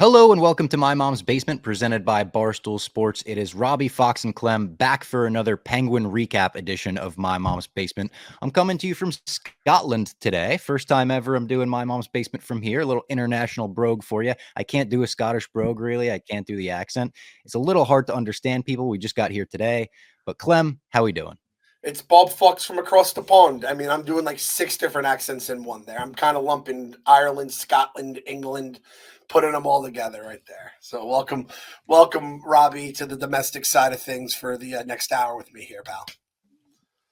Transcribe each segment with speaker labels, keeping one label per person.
Speaker 1: Hello and welcome to My Mom's Basement, presented by Barstool Sports. It is Robbie Fox and Clem back for another Penguin recap edition of My Mom's Basement. I'm coming to you from Scotland today. First time ever I'm doing My Mom's Basement from here. A little international brogue for you. I can't do a Scottish brogue, really. I can't do the accent. It's a little hard to understand people. We just got here today. But Clem, how we doing?
Speaker 2: It's Bob Fox from across the pond. I mean, I'm doing like 6 different accents in one there. I'm kind of lumping Ireland, Scotland, England, putting them all together right there. So welcome, Robbie, to the domestic side of things for the next hour with me here, pal.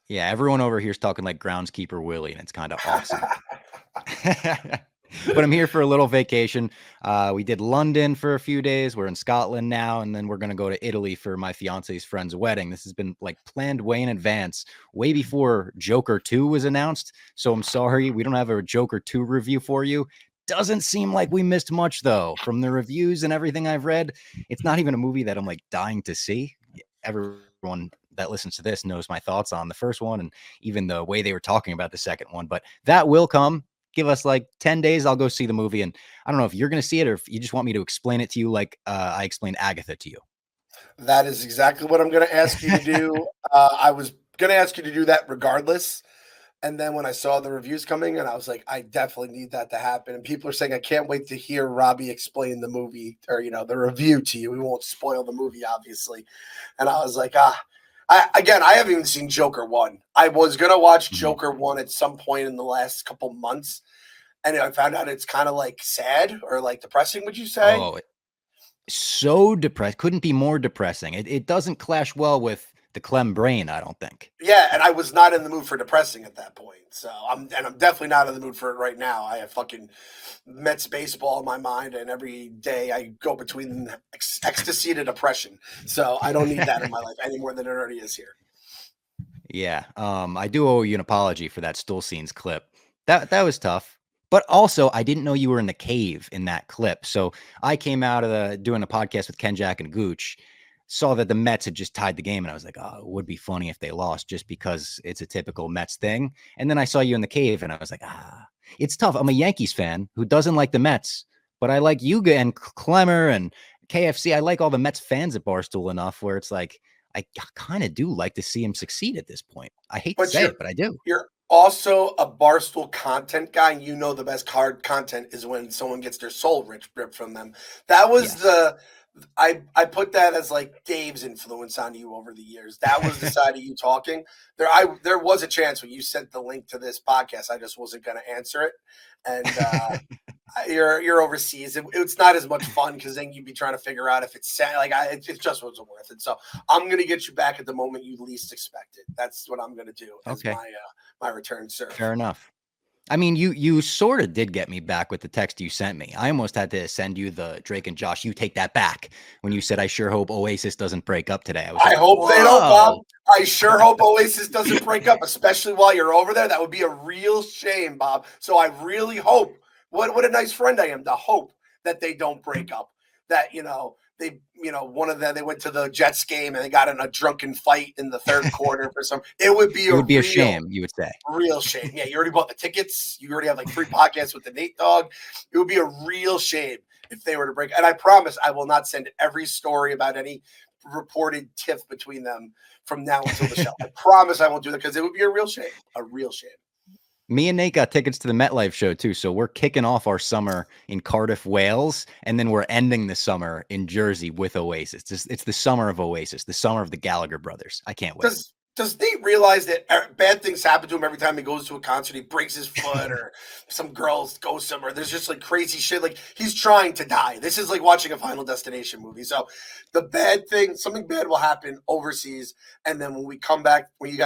Speaker 1: Yeah, everyone over here is talking like groundskeeper Willie, and it's kind of awesome. But I'm here for a little vacation. We did London for a few days. We're in Scotland now, and then we're going to go to Italy for my fiance's friend's wedding. This has been like planned way in advance, way before Joker 2 was announced. So I'm sorry, we don't have a Joker 2 review for you. Doesn't seem like we missed much, though. From the reviews and everything I've read, it's not even a movie that I'm like dying to see. Everyone that listens to this knows my thoughts on the first one and even the way they were talking about the second one. But that will come. Give us like 10 days. I'll go see the movie. And I don't know if you're going to see it or if you just want me to explain it to you like I explained Agatha to you.
Speaker 2: That is exactly what I'm going to ask you to do. I was going to ask you to do that regardless. And then when I saw the reviews coming, and I was like, I definitely need that to happen. And people are saying, I can't wait to hear Robbie explain the movie or, the review to you. We won't spoil the movie, obviously. And I was like, I haven't even seen Joker 1. I was going to watch Joker 1 at some point in the last couple months. And I found out it's kind of like sad or like depressing, would you say?
Speaker 1: Oh, so depressed. Couldn't be more depressing. It doesn't clash well with the Clem brain, I don't think.
Speaker 2: Yeah, and I was not in the mood for depressing at that point. So I'm definitely not in the mood for it right now. I have fucking Mets baseball in my mind, and every day I go between ecstasy to depression. So I don't need that in my life any more than it already is here.
Speaker 1: Yeah. I do owe you an apology for that stool scenes clip. That was tough. But also, I didn't know you were in the cave in that clip. So I came out of doing a podcast with Ken, Jack, and Gooch, saw that the Mets had just tied the game, and I was like, oh, it would be funny if they lost just because it's a typical Mets thing. And then I saw you in the cave, and I was like, it's tough. I'm a Yankees fan who doesn't like the Mets, but I like Yuga and Clemmer and KFC. I like all the Mets fans at Barstool enough where it's like, I kind of do like to see him succeed at this point. I hate to say it, but I do.
Speaker 2: You're also a Barstool content guy, and the best card content is when someone gets their soul ripped from them. That was I put that as like Dave's influence on you over the years. That was the side of you talking. There was a chance when you sent the link to this podcast, I just wasn't going to answer it. And you're overseas. It's not as much fun because then you'd be trying to figure out if it's sad. It just wasn't worth it. So I'm going to get you back at the moment you least expect it. That's what I'm going to do as my return serve.
Speaker 1: Fair enough. I mean, you sort of did get me back with the text you sent me. I almost had to send you the Drake and Josh, you take that back, when you said, I sure hope Oasis doesn't break up today.
Speaker 2: I hope they don't, Bob. I sure hope Oasis doesn't break up, especially while you're over there. That would be a real shame, Bob. So I really hope, what a nice friend I am, to hope that they don't break up. That, they went to the Jets game and they got in a drunken fight in the third quarter for some. It would be a
Speaker 1: shame, you would say.
Speaker 2: Real shame. Yeah, you already bought the tickets. You already have like 3 podcasts with the Nate Dogg. It would be a real shame if they were to break. And I promise I will not send every story about any reported tiff between them from now until the show. I promise I won't do that because it would be a real shame. A real shame.
Speaker 1: Me and Nate got tickets to the MetLife show too, so we're kicking off our summer in Cardiff, Wales, and then we're ending the summer in Jersey with Oasis. It's the summer of Oasis, the summer of the Gallagher brothers. I can't wait.
Speaker 2: Does Nate realize that bad things happen to him every time he goes to a concert? He breaks his foot or some girls ghost him or there's just like crazy shit. Like he's trying to die. This is like watching a Final Destination movie. So something bad will happen overseas. And then when we come back, when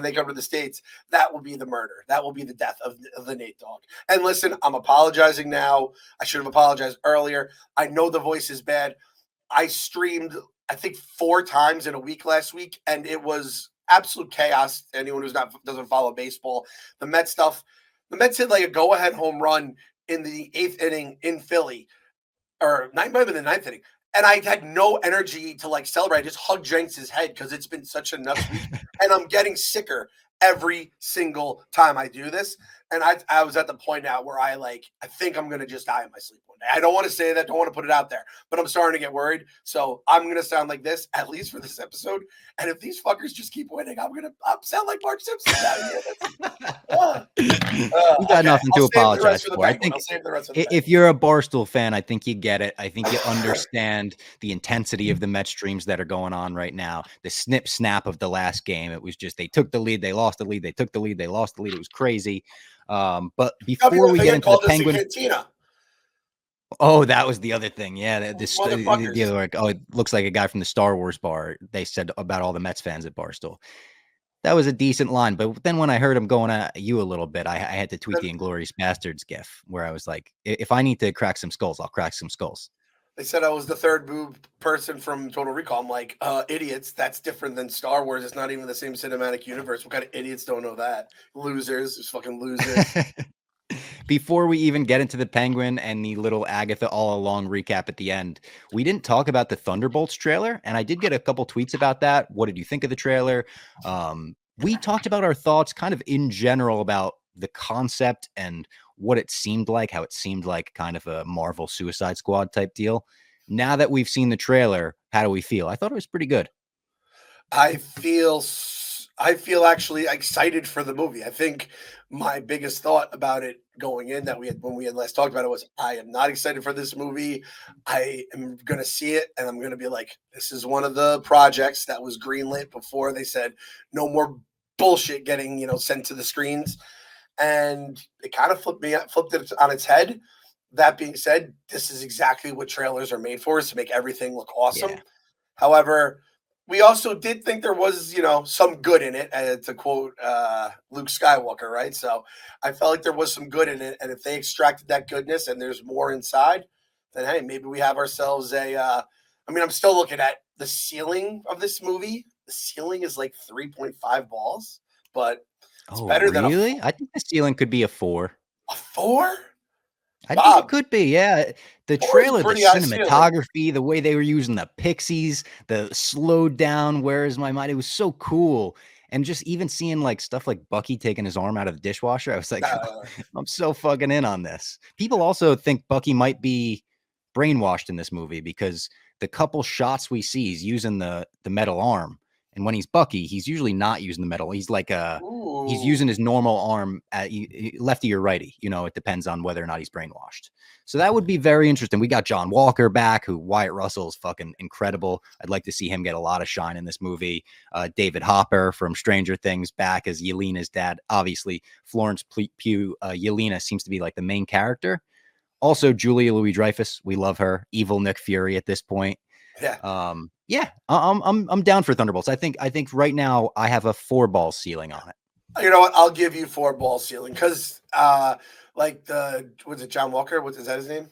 Speaker 2: they come to the States, that will be the murder. That will be the death of the Nate Dogg. And listen, I'm apologizing now. I should have apologized earlier. I know the voice is bad. I streamed, I think 4 times in a week last week, and it was absolute chaos. Anyone who's doesn't follow baseball, the Mets hit like a go-ahead home run in the 8th inning in Philly, or might have been the 9th inning, and I had no energy to like celebrate. I just hugged Jenks' head because it's been such a nuts week, and I'm getting sicker every single time I do this. And I was at the point now where I think I'm gonna just die in my sleep one day. I don't want to say that, don't want to put it out there, but I'm starting to get worried. So I'm gonna sound like this at least for this episode. And if these fuckers just keep winning, I'm sound like Mark Simpson out here.
Speaker 1: You got
Speaker 2: Okay,
Speaker 1: nothing to
Speaker 2: I'll save the
Speaker 1: apologize
Speaker 2: rest for the
Speaker 1: for. I
Speaker 2: Penguin.
Speaker 1: think
Speaker 2: I'll save the rest for the Penguin.
Speaker 1: if you're a Barstool fan, I think you get it. I think you understand the intensity of the Mets streams that are going on right now. The snip snap of the last game. It was just they took the lead, they lost the lead, they took the lead, they lost the lead. It was crazy. But before we get into the Penguin, oh, that was the other thing. Yeah, the like, oh, it looks like a guy from the Star Wars bar. They said about all the Mets fans at Barstool. That was a decent line, but then when I heard him going at you a little bit, I had to tweet the Inglourious Bastards gif where I was like, if I need to crack some skulls, I'll crack some skulls.
Speaker 2: They said I was the third boob person from Total Recall. I'm like, idiots. That's different than Star Wars. It's not even the same cinematic universe. What kind of idiots don't know that? Losers. Just fucking losers.
Speaker 1: Before we even get into the Penguin and the little Agatha all along recap at the end, we didn't talk about the Thunderbolts trailer, and I did get a couple tweets about that. What did you think of the trailer? We talked about our thoughts kind of in general about the concept and what it seemed like, how it seemed like kind of a Marvel Suicide Squad type deal. Now that we've seen the trailer, how do we feel? I thought it was pretty good.
Speaker 2: I feel actually excited for the movie. I think my biggest thought about it going in when we had last talked about it was I am not excited for this movie. I am going to see it and I'm going to be like, this is one of the projects that was greenlit before they said no more bullshit getting, sent to the screens. And it kind of flipped it on its head. That being said, this is exactly what trailers are made for, is to make everything look awesome.
Speaker 1: Yeah.
Speaker 2: However, we also did think there was, some good in it, to quote Luke Skywalker, right? So I felt like there was some good in it. And if they extracted that goodness and there's more inside, then, hey, maybe we have ourselves I'm still looking at the ceiling of this movie. The ceiling is like 3.5 balls, but it's better than
Speaker 1: really? I think the ceiling could be a 4.
Speaker 2: A 4?
Speaker 1: I think it could be, yeah. The trailer, the cinematography, the way they were using the pixies, the slowed down, where is my mind? It was so cool. And just even seeing like stuff like Bucky taking his arm out of the dishwasher, I was like, I'm so fucking in on this. People also think Bucky might be brainwashed in this movie because the couple shots we see, he's using the metal arm. And when he's Bucky, he's usually not using the metal. He's like he's using his normal arm at lefty or righty. It depends on whether or not he's brainwashed. So that would be very interesting. We got John Walker back, who Wyatt Russell is fucking incredible. I'd like to see him get a lot of shine in this movie. David Hopper from Stranger Things back as Yelena's dad. Obviously, Florence Pugh, Yelena seems to be like the main character. Also, Julia Louis-Dreyfus. We love her. Evil Nick Fury at this point.
Speaker 2: Yeah.
Speaker 1: I'm down for Thunderbolts. I think right now I have a 4-ball ceiling on it.
Speaker 2: You know what? I'll give you 4-ball ceiling because was it John Walker? Is that his name?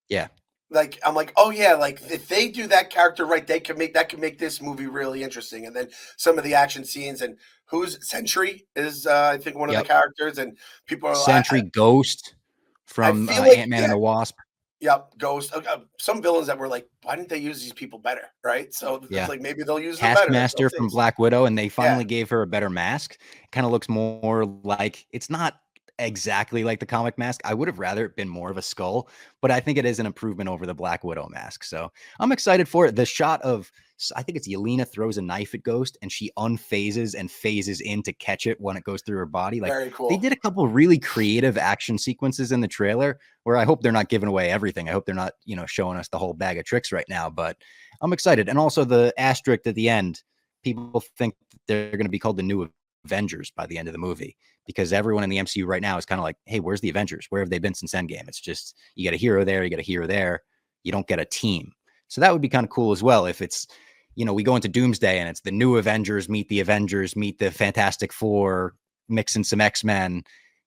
Speaker 1: Yeah.
Speaker 2: Like I'm like, oh yeah, like if they do that character right, they can make this movie really interesting. And then some of the action scenes and who's Sentry is I think one of the characters, and people are
Speaker 1: Sentry Ghost from Ant-Man and the Wasp.
Speaker 2: Yep, Ghost. Some villains that were like, why didn't they use these people better? Right. So it's like maybe they'll use them better.
Speaker 1: Taskmaster from Black Widow, and they finally gave her a better mask. Kind of looks more like, it's not exactly like the comic mask. I would have rather it been more of a skull, but I think it is an improvement over the Black Widow mask. So I'm excited for it. The shot of, I think it's Yelena throws a knife at Ghost and she unphases and phases in to catch it when it goes through her body. Like,
Speaker 2: very cool.
Speaker 1: They did a couple really creative action sequences in the trailer where I hope they're not giving away everything. I hope they're not, showing us the whole bag of tricks right now, but I'm excited. And also the asterisk at the end, people think they're going to be called the new Avengers by the end of the movie, because everyone in the MCU right now is kind of like, hey, where's the Avengers? Where have they been since Endgame? It's just, you get a hero there, you get a hero there. You don't get a team. So that would be kind of cool as well. If it's, we go into Doomsday and it's the new Avengers meet the Fantastic Four, mix in some X-Men.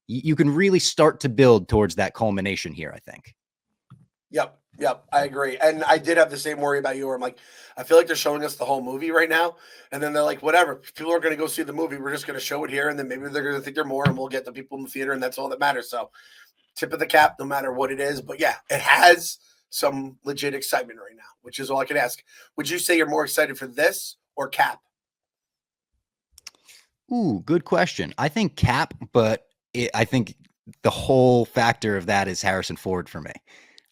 Speaker 1: You can really start to build towards that culmination here, I think.
Speaker 2: Yep, I agree. And I did have the same worry about you where I'm like, I feel like they're showing us the whole movie right now. And then they're like, whatever, people are going to go see the movie. We're just going to show it here. And then maybe they're going to think they're more and we'll get the people in the theater. And that's all that matters. So tip of the cap, no matter what it is. But yeah, it has some legit excitement right now, which is all I can ask. Would you say you're more excited for this or Cap?
Speaker 1: Ooh, good question. I think Cap, but I think the whole factor of that is Harrison Ford for me.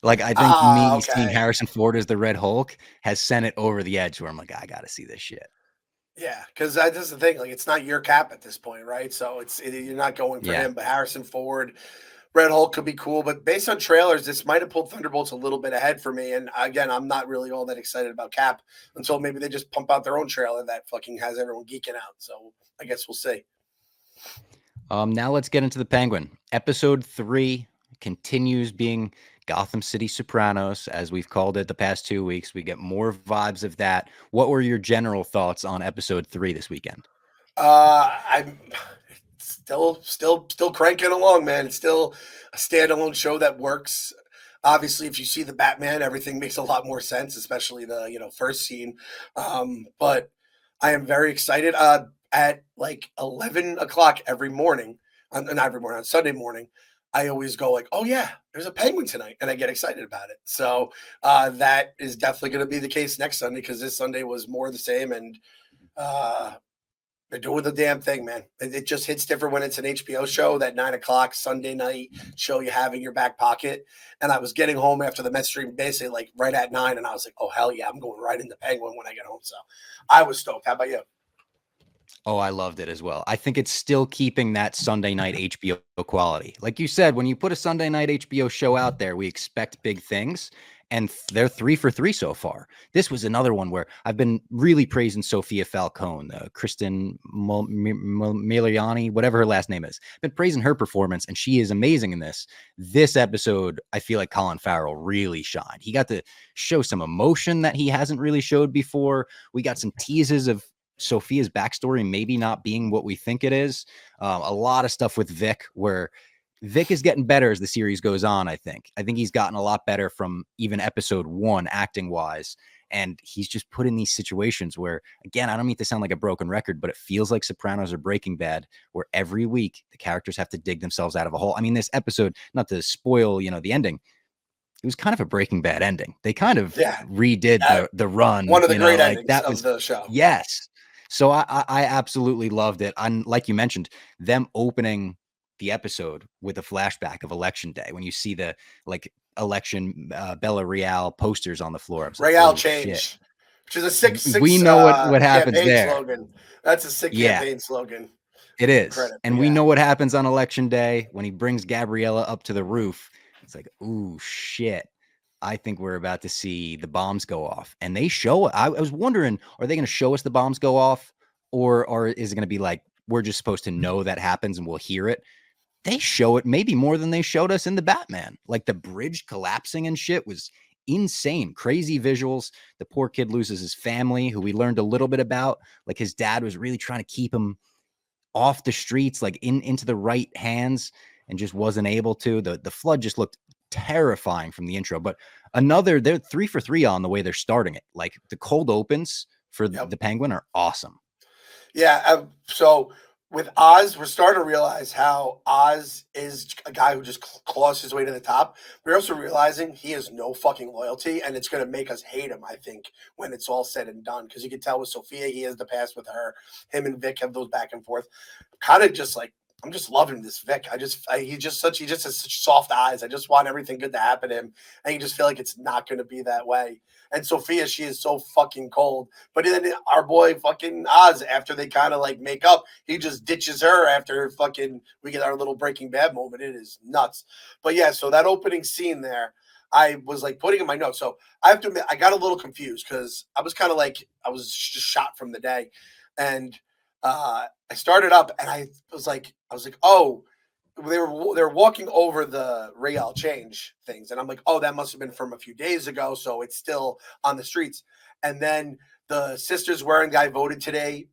Speaker 1: Like, I think me seeing
Speaker 2: Okay.
Speaker 1: Harrison Ford as the Red Hulk has sent it over the edge where I'm like, I got to see this shit.
Speaker 2: Yeah, because that's the thing. Like, it's not your Cap at this point, right? So you're not going for
Speaker 1: Yeah.
Speaker 2: him. But Harrison Ford, Red Hulk could be cool. But based on trailers, this might have pulled Thunderbolts a little bit ahead for me. And again, I'm not really all that excited about Cap until maybe they just pump out their own trailer that fucking has everyone geeking out. So I guess we'll see.
Speaker 1: Now let's get into the Penguin. Episode 3 continues being Gotham City Sopranos, as we've called it the past 2 weeks. We get more vibes of that. What were your general thoughts on episode 3 this weekend?
Speaker 2: I'm still cranking along, man. It's still a standalone show that works. Obviously, if you see the Batman, everything makes a lot more sense, especially the first scene. But I am very excited. At like 11 o'clock every morning, not every morning, on Sunday morning, I always go like, "Oh yeah, there's a Penguin tonight," and I get excited about it. So that is definitely going to be the case next Sunday because this Sunday was more of the same, and uh, they're doing the damn thing, man. It just hits different when it's an HBO show, that 9 o'clock Sunday night show you have in your back pocket. And I was getting home after the Mets stream basically like right at 9, and I was like, oh, hell yeah, I'm going right into Penguin when I get home. So I was stoked. How about you?
Speaker 1: Oh, I loved it as well. I think it's still keeping that Sunday night HBO quality. Like you said, when you put a Sunday night HBO show out there, we expect big things, and they're 3 for 3 so far. This was another one where I've been really praising Sophia Falcone, Kristen Miliani, whatever her last name is. I've been praising her performance, and she is amazing in this. This episode, I feel like Colin Farrell really shined. He got to show some emotion that he hasn't really showed before. We got some teases of Sophia's backstory maybe not being what we think it is. A lot of stuff with Vic where Vic is getting better as the series goes on. I think he's gotten a lot better from even episode 1 acting wise. And he's just put in these situations where, again, I don't mean to sound like a broken record, but it feels like Sopranos or Breaking Bad, where every week the characters have to dig themselves out of a hole. I mean, this episode, not to spoil, the ending, it was kind of a Breaking Bad ending. They kind of
Speaker 2: Yeah.
Speaker 1: redid the run,
Speaker 2: One of the great
Speaker 1: like
Speaker 2: endings
Speaker 1: that
Speaker 2: of
Speaker 1: was
Speaker 2: the show.
Speaker 1: yes. So I absolutely loved it. And like you mentioned, them opening the episode with a flashback of election day when you see the like election Bella Real posters on the floor. I was like,
Speaker 2: Real
Speaker 1: oh shit.
Speaker 2: change, which is a six
Speaker 1: We
Speaker 2: six
Speaker 1: know what happens
Speaker 2: campaign
Speaker 1: there.
Speaker 2: slogan. That's a sick
Speaker 1: Yeah,
Speaker 2: campaign slogan.
Speaker 1: it is.
Speaker 2: Credit.
Speaker 1: And we
Speaker 2: Yeah.
Speaker 1: know what happens on election day when he brings Gabriella up to the roof. It's like, ooh, shit. I think we're about to see the bombs go off. And they show, I was wondering, are they going to show us the bombs go off? Or is it going to be like, we're just supposed to know that happens and we'll hear it? They show it maybe more than they showed us in the Batman. Like the bridge collapsing and shit was insane. Crazy visuals. The poor kid loses his family, who we learned a little bit about. Like his dad was really trying to keep him off the streets, like into the right hands, and just wasn't able to. The flood just looked terrifying from the intro. But they're 3 for 3 on the way they're starting it. Like the cold opens for
Speaker 2: Yep.
Speaker 1: the Penguin are awesome.
Speaker 2: Yeah. So with Oz, we're starting to realize how Oz is a guy who just claws his way to the top. We're also realizing he has no fucking loyalty, and it's going to make us hate him, I think, when it's all said and done. Because you can tell with Sophia, he has the past with her. Him and Vic have those back and forth. Kind of just like, I'm just loving this Vic. He just has such soft eyes. I just want everything good to happen to him. And you just feel like it's not going to be that way. And Sophia, she is so fucking cold. But then our boy fucking Oz, after they kind of like make up, he just ditches her after fucking we get our little Breaking Bad moment. It is nuts. But yeah, so that opening scene there, I was like putting in my notes. So I have to admit, I got a little confused because I was kind of like, I was just shot from the day. And I started up and I was like, oh, they were walking over the real change things, and I'm like, oh, that must have been from a few days ago, so it's still on the streets. And then the sisters wearing "I voted today"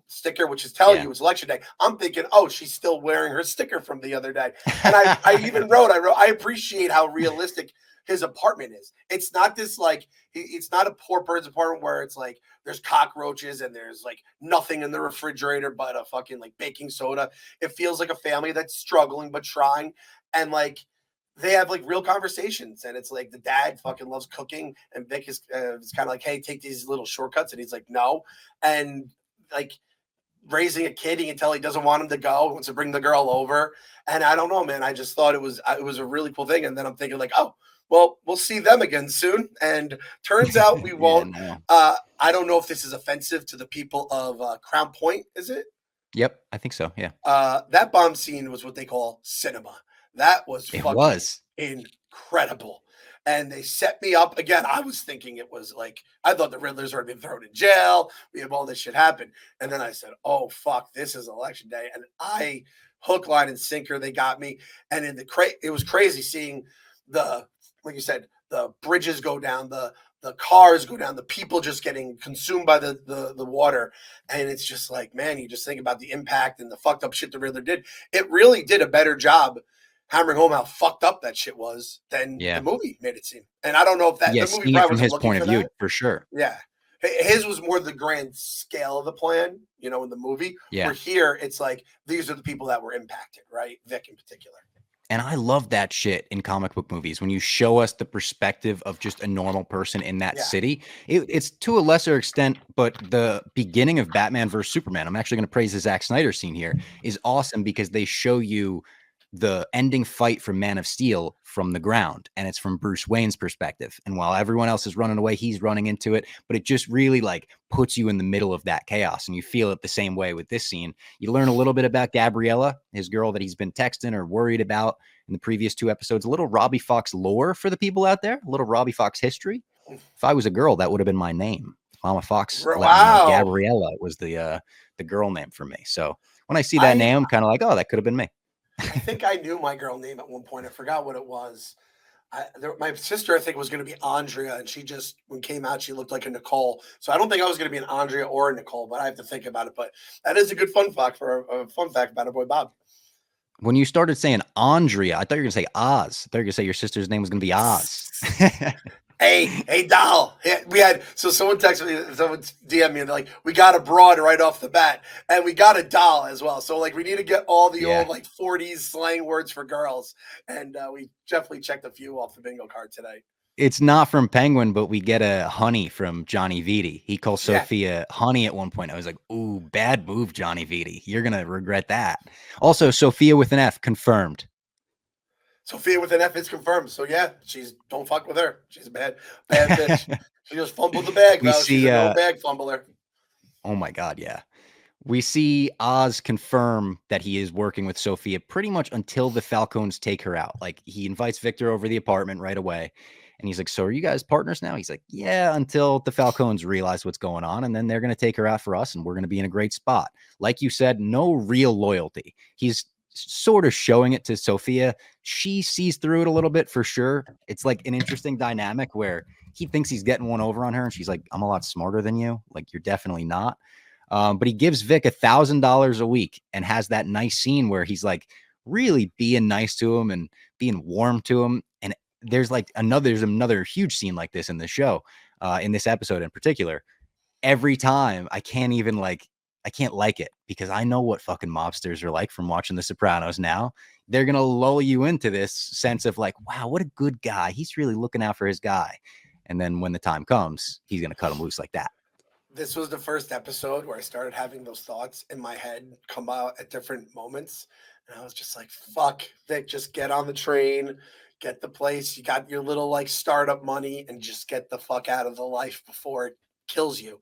Speaker 2: sticker, which is telling you it's election day. I'm thinking, oh, she's still wearing her sticker from the other day. And I even wrote, I appreciate how realistic his apartment is. It's not this like, it's not a poor bird's apartment where it's like there's cockroaches and there's like nothing in the refrigerator but a fucking like baking soda. It feels like a family that's struggling but trying, and like they have like real conversations, and it's like the dad fucking loves cooking, and Vic is kind of like, hey, take these little shortcuts, and he's like, no, and like raising a kid. He can tell he doesn't want him to go. He wants to bring the girl over. And I don't know, man. I just thought it was a really cool thing. And then I'm thinking like, oh, well, we'll see them again soon. And turns out we
Speaker 1: Yeah,
Speaker 2: won't.
Speaker 1: no.
Speaker 2: I don't know if this is offensive to the people of Crown Point. Is it?
Speaker 1: Yep, I think so. Yeah,
Speaker 2: That bomb scene was what they call cinema. That was
Speaker 1: it
Speaker 2: fucking
Speaker 1: was.
Speaker 2: incredible. And they set me up again. I was thinking it was like, I thought the Riddler's already been thrown in jail. We have all this shit happen. And then I said, oh, fuck, this is election day. And I, hook, line, and sinker, they got me. And in it was crazy seeing like you said, the bridges go down, the cars go down, the people just getting consumed by the water. And it's just like, man, you just think about the impact and the fucked up shit the Riddler did. It really did a better job hammering home how fucked up that shit was than the movie made it seem. And I don't know if that the movie probably
Speaker 1: from his point of view,
Speaker 2: that.
Speaker 1: for sure.
Speaker 2: Yeah. His was more the grand scale of the plan, in the movie.
Speaker 1: Yeah.
Speaker 2: Where here, it's like, these are the people that were impacted, right? Vic in particular.
Speaker 1: And I love that shit in comic book movies when you show us the perspective of just a normal person in that city. It's to a lesser extent, but the beginning of Batman versus Superman, I'm actually going to praise the Zack Snyder scene here, is awesome because they show you the ending fight from Man of Steel from the ground, and it's from Bruce Wayne's perspective. And while everyone else is running away, he's running into it, but it just really like puts you in the middle of that chaos, and you feel it the same way with this scene. You learn a little bit about Gabriella, his girl that he's been texting or worried about in the previous 2 episodes. A little Robbie Fox lore for the people out there, a little Robbie Fox history. If I was a girl, that would have been my name. Mama Fox let me know Gabriella was the girl name for me. So when I see that name, I'm kind of like, oh, that could have been me.
Speaker 2: I think I knew my girl name at one point. I forgot what it was. My sister, I think, was going to be Andrea, and she just, when came out, she looked like a Nicole. So I don't think I was going to be an Andrea or a Nicole, but I have to think about it. But that is a good fun fact about our boy Bob.
Speaker 1: When you started saying Andrea, I thought you were going to say Oz. I thought you were going to say your sister's name was going to be Oz.
Speaker 2: Hey, doll. We had, so someone texted me, someone DM'd me, and they're like, we got a broad right off the bat, and we got a doll as well. So, like, we need to get all the old, like, 40s slang words for girls. And we definitely checked a few off the bingo card today.
Speaker 1: It's not from Penguin, but we get a honey from Johnny Vitti. He calls Sophia honey at one point. I was like, ooh, bad move, Johnny Vitti. You're going to regret that. Also, Sophia with an F, confirmed.
Speaker 2: Sophia with an F is confirmed. So yeah, don't fuck with her. She's a bad bitch. She just fumbled the bag, though. She's a no bag fumbler.
Speaker 1: Oh my God, yeah. We see Oz confirm that he is working with Sophia pretty much until the Falcons take her out. Like, he invites Victor over the apartment right away. And he's like, so are you guys partners now? He's like, yeah, until the Falcons realize what's going on. And then they're going to take her out for us, and we're going to be in a great spot. Like you said, no real loyalty. He's sort of showing it to Sophia. She sees through it a little bit for sure. It's like an interesting dynamic where he thinks he's getting one over on her, and she's like, I'm a lot smarter than you. Like, you're definitely not. But he gives Vic $1,000 a week and has that nice scene where he's like really being nice to him and being warm to him. And there's another huge scene like this in the show, in this episode in particular. Every time I can't like it because I know what fucking mobsters are like from watching The Sopranos now. They're going to lull you into this sense of like, wow, what a good guy. He's really looking out for his guy. And then when the time comes, he's going to cut him loose like that.
Speaker 2: This was the first episode where I started having those thoughts in my head come out at different moments. And I was just like, fuck, Vic, just get on the train, get the place. You got your little like startup money, and just get the fuck out of the life before it kills you.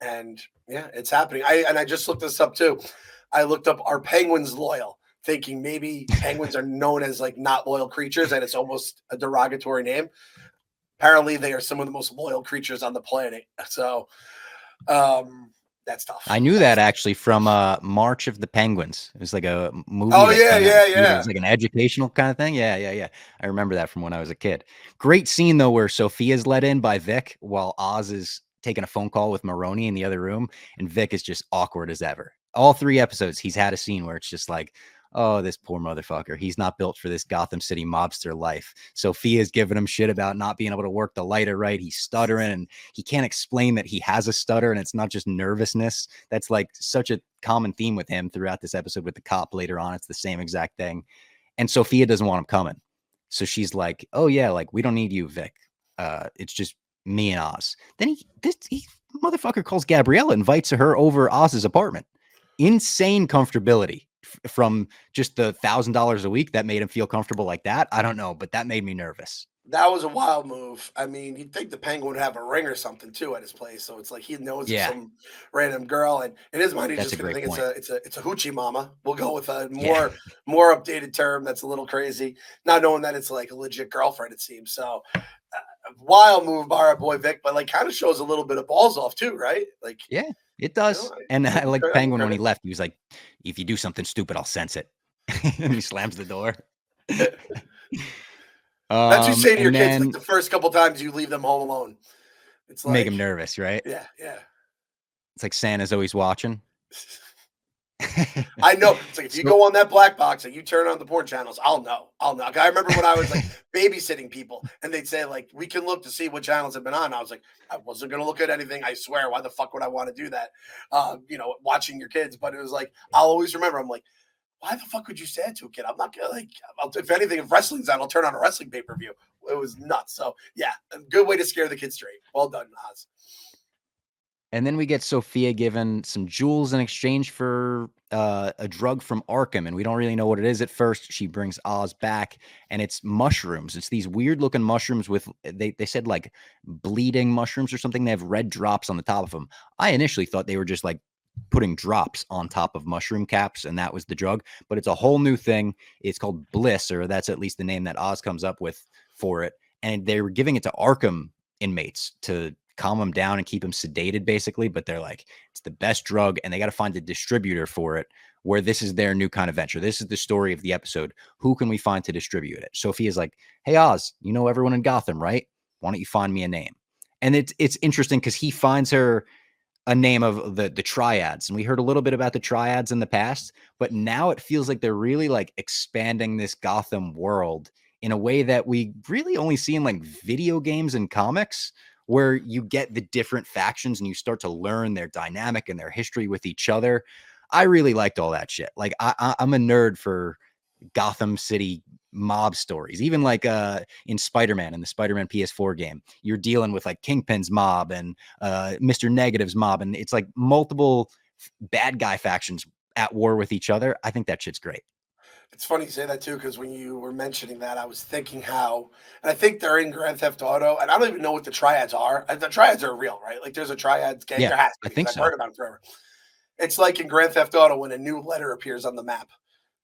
Speaker 2: And yeah, it's happening. I just looked this up too. I looked up, are penguins loyal? Thinking maybe penguins are known as like not loyal creatures, and it's almost a derogatory name. Apparently, they are some of the most loyal creatures on the planet. So that's tough.
Speaker 1: I knew that actually from March of the Penguins. It was like a movie.
Speaker 2: Oh yeah.
Speaker 1: It was like an educational kind of thing. Yeah. I remember that from when I was a kid. Great scene though, where Sophia's let in by Vic while Oz is taking a phone call with Maroni in the other room, and Vic is just awkward as ever. All 3 episodes, he's had a scene where it's just like, oh, this poor motherfucker. He's not built for this Gotham City mobster life. Sophia's giving him shit about not being able to work the lighter right. He's stuttering, and he can't explain that he has a stutter, and it's not just nervousness. That's like such a common theme with him throughout this episode with the cop later on. It's the same exact thing. And Sophia doesn't want him coming. So she's like, oh yeah, like, we don't need you, Vic. It's just me and Oz. Then he motherfucker calls Gabriella, invites her over Oz's apartment. insane comfortability from just the $1,000 a week that made him feel comfortable like that. I don't know, but that made me nervous.
Speaker 2: That was a wild move. I mean, you'd think the Penguin would have a ring or something too at his place, so it's like he knows it's
Speaker 1: Yeah,
Speaker 2: some random girl, and in his mind, he's
Speaker 1: that's
Speaker 2: just
Speaker 1: a
Speaker 2: gonna
Speaker 1: great
Speaker 2: think
Speaker 1: point.
Speaker 2: it's a hoochie mama. We'll go with a
Speaker 1: Yeah.
Speaker 2: more updated term that's a little crazy, not knowing that it's like a legit girlfriend. It seems so. Wild move by our boy Vic, but like kind of shows a little bit of balls off too, right? Like,
Speaker 1: Yeah, it
Speaker 2: you know,
Speaker 1: does. And
Speaker 2: I
Speaker 1: I
Speaker 2: give
Speaker 1: like
Speaker 2: credit. I give
Speaker 1: Penguin when he
Speaker 2: credit.
Speaker 1: left. He was like, "If you do something stupid, I'll sense it." And he slams the door.
Speaker 2: That's what you say to your
Speaker 1: And
Speaker 2: kids like
Speaker 1: then
Speaker 2: the first couple times you leave them home alone. It's
Speaker 1: make
Speaker 2: like,
Speaker 1: him nervous, right?
Speaker 2: yeah, yeah.
Speaker 1: It's like Santa's always watching.
Speaker 2: I know. It's like if you
Speaker 1: So
Speaker 2: go on that black box and you turn on the porn channels, I'll know. I'll know. I remember when I was like babysitting people and they'd say, like, we can look to see what channels have been on. I was like, I wasn't gonna look at anything. I swear, why the fuck would I want to do that? Watching your kids. But it was like, I'll always remember, I'm like, why the fuck would you say it to a kid? I'm not gonna like if anything, if wrestling's on, I'll turn on a wrestling pay-per-view. It was nuts. So yeah, a good way to scare the kids straight. Well done, Oz.
Speaker 1: And then we get Sophia given some jewels in exchange for a drug from Arkham, and we don't really know what it is at first. She brings Oz back, and it's mushrooms. It's these weird looking mushrooms with they said like bleeding mushrooms or something. They have red drops on the top of them. I initially thought they were just like putting drops on top of mushroom caps, and that was the drug. But it's a whole new thing. It's called Bliss, or that's at least the name that Oz comes up with for it. And they were giving it to Arkham inmates to calm them down and keep them sedated, basically. But they're like, it's the best drug, and they got to find a distributor for it. Where this is their new kind of venture. This is the story of the episode. Who can we find to distribute it? Sophia's like, hey Oz, you know everyone in Gotham, right? Why don't you find me a name? And it's interesting because he finds her a name of the triads, and we heard a little bit about the triads in the past, but now it feels like they're really like expanding this Gotham world in a way that we really only see in like video games and comics, where you get the different factions and you start to learn their dynamic and their history with each other. I really liked all that shit. Like I'm a nerd for Gotham City mob stories. Even like in Spider-Man, in the Spider-Man PS4 game, you're dealing with like Kingpin's mob and Mr. Negative's mob, and it's like multiple bad guy factions at war with each other. I think that shit's great.
Speaker 2: It's funny you say that too, because when you were mentioning that, I was thinking how, and I think they're in Grand Theft Auto, and I don't even know what the triads are. And the triads are real, right? Like there's a triads gang.
Speaker 1: Yeah,
Speaker 2: There has to
Speaker 1: I
Speaker 2: be because
Speaker 1: think
Speaker 2: I've heard
Speaker 1: so.
Speaker 2: about it forever. It's like in Grand Theft Auto when a new letter appears on the map.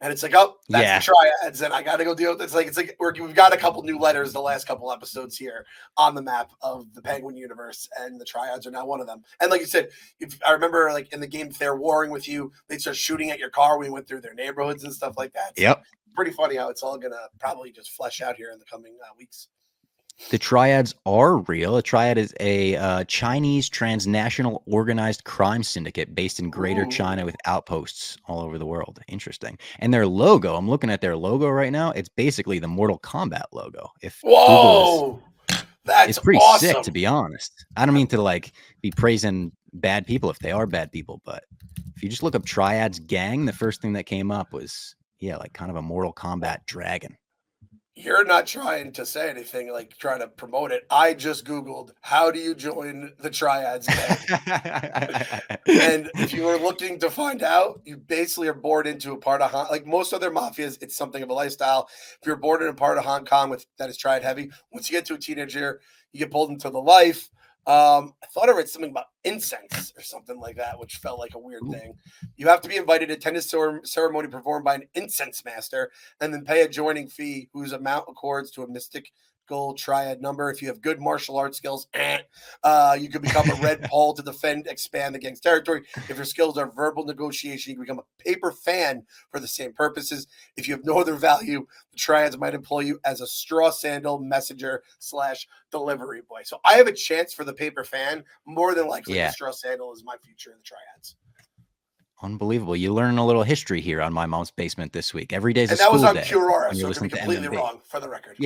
Speaker 2: And it's like, oh, that's the
Speaker 1: Yeah.
Speaker 2: triads, and I got to go deal with it. It's like we've got a couple new letters the last couple episodes here on the map of the Penguin universe, and the triads are now one of them. And like you said, if I remember, like in the game, if they're warring with you, they start shooting at your car. We went through their neighborhoods and stuff like that. So
Speaker 1: Yep.
Speaker 2: pretty funny how it's all gonna probably just flesh out here in the coming weeks.
Speaker 1: The triads are real. A triad is a Chinese transnational organized crime syndicate based in Greater China
Speaker 2: Ooh,
Speaker 1: with outposts all over the world. Interesting. And their logo, I'm looking at their logo right now. It's basically the Mortal Kombat logo. If Google is,
Speaker 2: whoa,
Speaker 1: it's
Speaker 2: that's
Speaker 1: pretty sick, to
Speaker 2: awesome.
Speaker 1: be honest. I don't mean to like be praising bad people if they are bad people, but if you just look up Triads Gang, the first thing that came up was, yeah, like kind of a Mortal Kombat dragon.
Speaker 2: You're not trying to say anything like trying to promote it. I just Googled how do you join the Triads gang? And if you were looking to find out, you basically are born into a part of like most other mafias, it's something of a lifestyle. If you're born in a part of Hong Kong with that is triad heavy, once you get to a teenager, you get pulled into the life. I thought I read something about incense or something like that, which felt like a weird
Speaker 1: Ooh.
Speaker 2: thing. You have to be invited to attend a ceremony performed by an incense master and then pay a joining fee whose amount accords to a mystical triad number. If you have good martial arts skills, you could become a red pole to defend, expand the gang's territory. If your skills are verbal negotiation, you can become a paper fan for the same purposes. If you have no other value, the triads might employ you as a straw sandal messenger slash delivery boy. So I have a chance for the paper fan. More than likely, the
Speaker 1: Yeah.
Speaker 2: straw sandal is my future in the triads.
Speaker 1: Unbelievable. You learn a little history here on My Mom's Basement this week. Every day's a
Speaker 2: And that was
Speaker 1: school
Speaker 2: on
Speaker 1: day
Speaker 2: Curora,
Speaker 1: when you're
Speaker 2: so it could be
Speaker 1: listening to
Speaker 2: completely
Speaker 1: MMB.
Speaker 2: wrong for the record.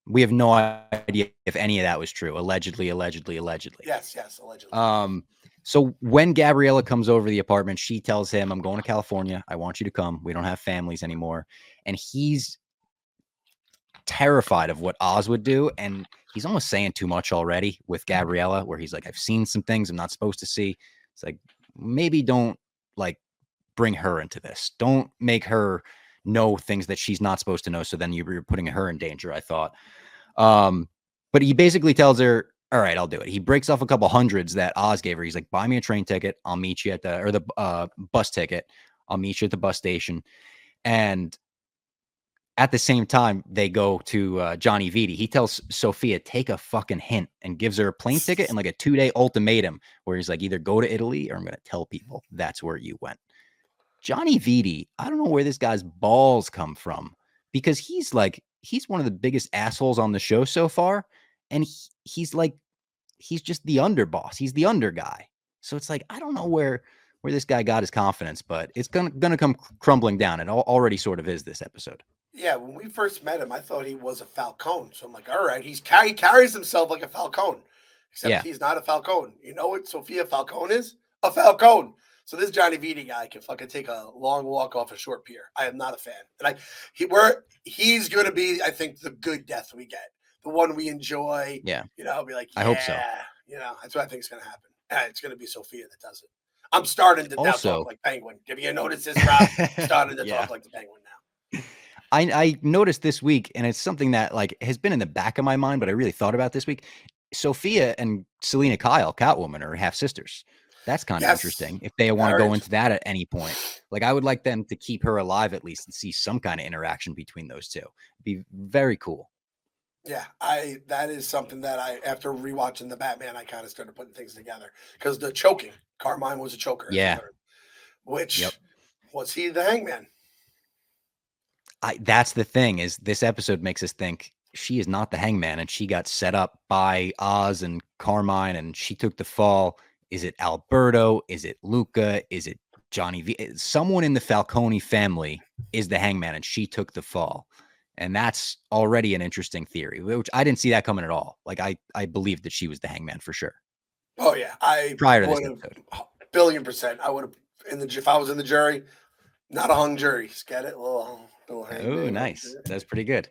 Speaker 1: We have no idea if any of that was true. Allegedly.
Speaker 2: Yes, allegedly.
Speaker 1: So when Gabriella comes over the apartment, she tells him, I'm going to California. I want you to come. We don't have families anymore. And he's terrified of what Oz would do. And he's almost saying too much already with Gabriella, where he's like, I've seen some things I'm not supposed to see. It's like, maybe don't like bring her into this. Don't make her know things that she's not supposed to know. So then you're putting her in danger, I thought. But he basically tells her, all right, I'll do it. He breaks off a couple hundreds that Oz gave her. He's like, buy me a train ticket. I'll meet you at the bus ticket. I'll meet you at the bus station. And at the same time, they go to Johnny Vitti. He tells Sophia, take a fucking hint, and gives her a plane ticket and like a 2-day ultimatum where he's like, either go to Italy or I'm going to tell people that's where you went. Johnny Vitti, I don't know where this guy's balls come from, because he's one of the biggest assholes on the show so far. And he's just the underboss. He's the under guy. So it's like, I don't know where this guy got his confidence, but it's gonna come crumbling down. It already sort of is this episode.
Speaker 2: Yeah, when we first met him, I thought he was a Falcone. So I'm like, all right, he carries himself like a Falcone, except he's not a Falcone. You know what Sophia Falcone is? A Falcone. So this Johnny Vitti guy can fucking take a long walk off a short pier. I am not a fan. And he's going to be, I think, the good death we get. The one we enjoy.
Speaker 1: Yeah.
Speaker 2: You know, I'll be like,
Speaker 1: I hope so.
Speaker 2: You know, that's what I think is going to happen. And it's going to be Sophia that does it. I'm starting to now talk like Penguin. Give you a notice this, Rob. Starting to talk like the Penguin now.
Speaker 1: I noticed this week, and it's something that like has been in the back of my mind, but I really thought about this week. Sophia and Selena Kyle, Catwoman, are half sisters. That's kind of interesting. If they want to go into that at any point, like I would like them to keep her alive at least and see some kind of interaction between those two. It'd be very cool.
Speaker 2: Yeah, that is something that after rewatching the Batman, I kind of started putting things together, because the choking, Carmine was a choker.
Speaker 1: Yeah.
Speaker 2: Was he the Hangman?
Speaker 1: That's the thing, is this episode makes us think she is not the Hangman, and she got set up by Oz and Carmine, and she took the fall. Is it Alberto? Is it Luca? Is it Johnny V? Someone in the Falcone family is the Hangman, and she took the fall. And that's already an interesting theory, which I didn't see that coming at all. Like I believed that she was the Hangman for sure.
Speaker 2: Oh yeah,
Speaker 1: prior to this episode,
Speaker 2: $1,000,000,000. I would have if I was in the jury, not a hung jury. Just get it, little
Speaker 1: oh, nice. That's pretty good.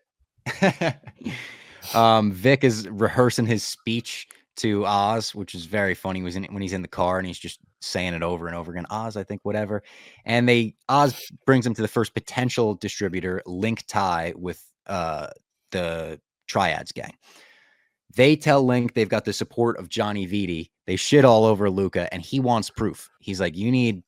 Speaker 1: Vic is rehearsing his speech to Oz, which is very funny. When he's in the car and he's just saying it over and over again. Oz, I think, whatever. And Oz brings him to the first potential distributor, Link Tie, with the Triads gang. They tell Link they've got the support of Johnny Vitti. They shit all over Luca, and he wants proof. He's like, you need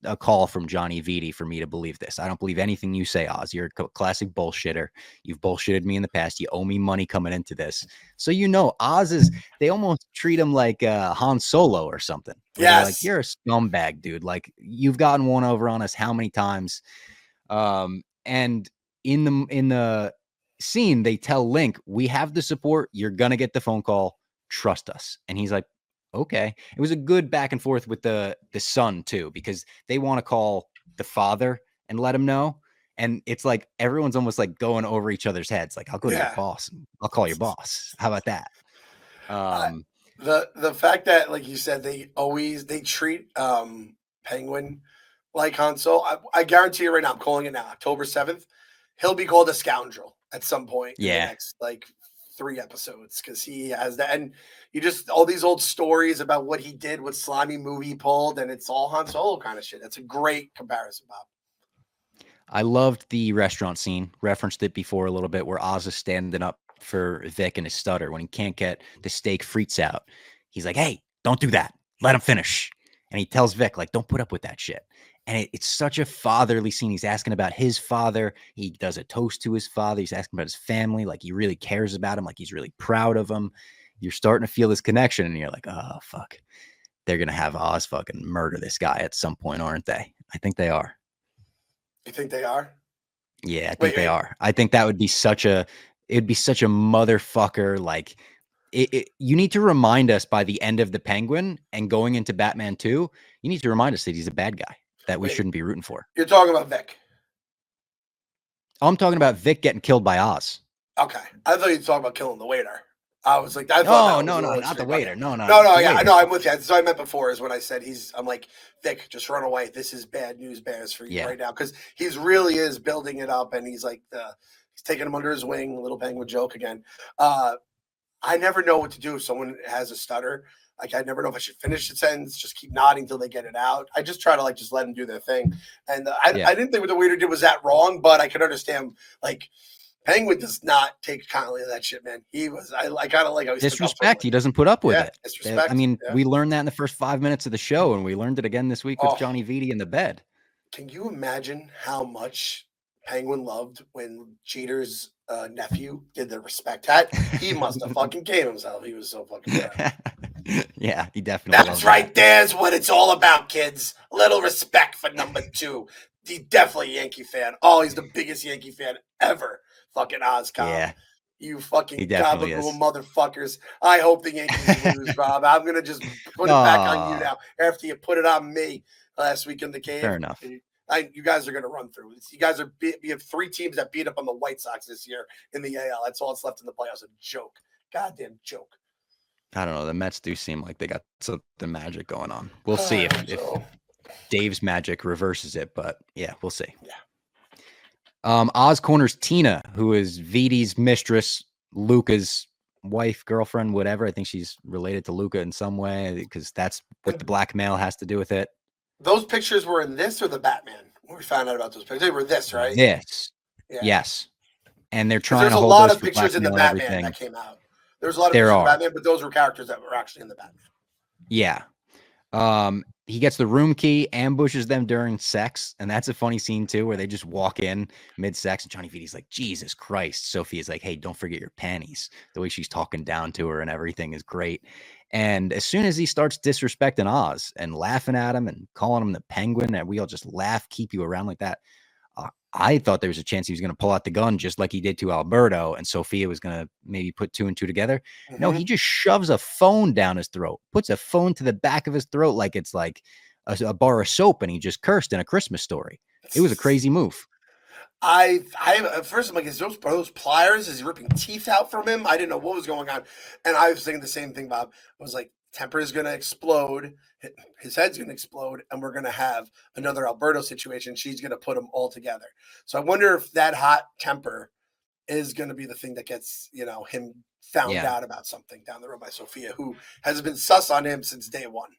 Speaker 1: a call from Johnny Vitti for me to believe this. I don't believe anything you say, Oz. You're a classic bullshitter. You've bullshitted me in the past. You owe me money coming into this. So Oz they almost treat him like Han Solo or something.
Speaker 2: Yes.
Speaker 1: Like, you're a scumbag, dude. Like, you've gotten one over on us how many times? And in the scene, they tell Link, we have the support. You're gonna get the phone call. Trust us. And he's like, okay. It was a good back and forth with the son too, because they want to call the father and let him know. And it's like everyone's almost like going over each other's heads. Like, I'll go to your boss. I'll call your boss. How about that?
Speaker 2: The fact that, like you said, they treat Penguin like Han Solo. I guarantee you right now, I'm calling it now, October 7th, he'll be called a scoundrel at some point in the next 3 episodes, because he has that. And you just, all these old stories about what he did with slimy movie he pulled, and it's all Han Solo kind of shit. That's a great comparison, Bob.
Speaker 1: I loved the restaurant scene. Referenced it before a little bit, where Oz is standing up for Vic and his stutter when he can't get the steak frites out. He's like, hey, don't do that. Let him finish. And he tells Vic, like, don't put up with that shit. And it's such a fatherly scene. He's asking about his father. He does a toast to his father. He's asking about his family. Like, he really cares about him. Like, he's really proud of him. You're starting to feel this connection, and you're like, oh, fuck. They're going to have Oz fucking murder this guy at some point, aren't they? I think they are.
Speaker 2: You think they are?
Speaker 1: Yeah, I think they are. I think that would be it'd be such a motherfucker. Like, you need to remind us by the end of the Penguin and going into Batman 2, you need to remind us that he's a bad guy that we shouldn't be rooting for.
Speaker 2: You're talking about Vic.
Speaker 1: I'm talking about Vic getting killed by Oz.
Speaker 2: Okay. I thought you were talking about killing the waiter. I was like,
Speaker 1: no, not the waiter. No.
Speaker 2: Yeah, I know. I'm with you. That's what I meant before, is when I said I'm like, Vic, just run away. This is bad news bears for you right now. Because he's really is building it up, and he's like, he's taking him under his wing. Little Penguin joke again. I never know what to do if someone has a stutter. Like, I never know if I should finish the sentence, just keep nodding till they get it out. I just try to like just let them do their thing. And I didn't think what the waiter did was that wrong, but I could understand like Penguin does not take kindly to that shit, man. He was I kind of like how he
Speaker 1: disrespect. He doesn't put up with it.
Speaker 2: Disrespect.
Speaker 1: I mean, we learned that in the first 5 minutes of the show, and we learned it again this week with Johnny Vitti in the bed.
Speaker 2: Can you imagine how much Penguin loved when Jeter's nephew did the respect hat? He must have fucking came himself. He was so fucking proud.
Speaker 1: Yeah, he definitely.
Speaker 2: That's right. There's what it's all about, kids. A little respect for number 2. He's definitely a Yankee fan. Oh, he's the biggest Yankee fan ever. Fucking Ozcom.
Speaker 1: Yeah.
Speaker 2: You fucking gabagool motherfuckers. I hope the Yankees lose, Rob. I'm going to just put it back on you now after you put it on me last week in the cave.
Speaker 1: Fair enough.
Speaker 2: You guys are going to run through. You guys are. We have 3 teams that beat up on the White Sox this year in the AL. That's all that's left in the playoffs. A joke. Goddamn joke.
Speaker 1: I don't know. The Mets do seem like they got something magic going on. We'll see if Dave's magic reverses it, but yeah, we'll see.
Speaker 2: Yeah.
Speaker 1: Oz corners Tina, who is Vitti's mistress, Luca's wife, girlfriend, whatever. I think she's related to Luca in some way because that's what the blackmail has to do with it.
Speaker 2: Those pictures were in this or the Batman? When we found out about those pictures, they were this, right?
Speaker 1: This. Yeah. Yes. And they're trying to hold
Speaker 2: those. There's a lot
Speaker 1: of
Speaker 2: pictures in the Batman that came out. There's a lot of pictures in the Batman, but those were characters that were actually in the Batman.
Speaker 1: Yeah. He gets the room key, ambushes them during sex, and that's a funny scene too, where they just walk in mid-sex, and Johnny Vitti's like, Jesus Christ. Sophia's like, hey, don't forget your panties. The way she's talking down to her and everything is great. And as soon as he starts disrespecting Oz and laughing at him and calling him the Penguin, and we all just laugh, keep you around like that, I thought there was a chance he was going to pull out the gun just like he did to Alberto, and Sophia was going to maybe put 2 and 2 together. No, he just shoves a phone down his throat, puts a phone to the back of his throat like it's like a bar of soap, and he just cursed in A Christmas Story. It was a crazy move.
Speaker 2: At first I'm like, are those pliers? Is he ripping teeth out from him? I didn't know what was going on. And I was thinking the same thing, Bob. I was like, temper is going to explode. His head's going to explode, and we're going to have another Alberto situation. She's going to put them all together. So I wonder if that hot temper is going to be the thing that gets, him found out about something down the road by Sophia, who has been sus on him since day one.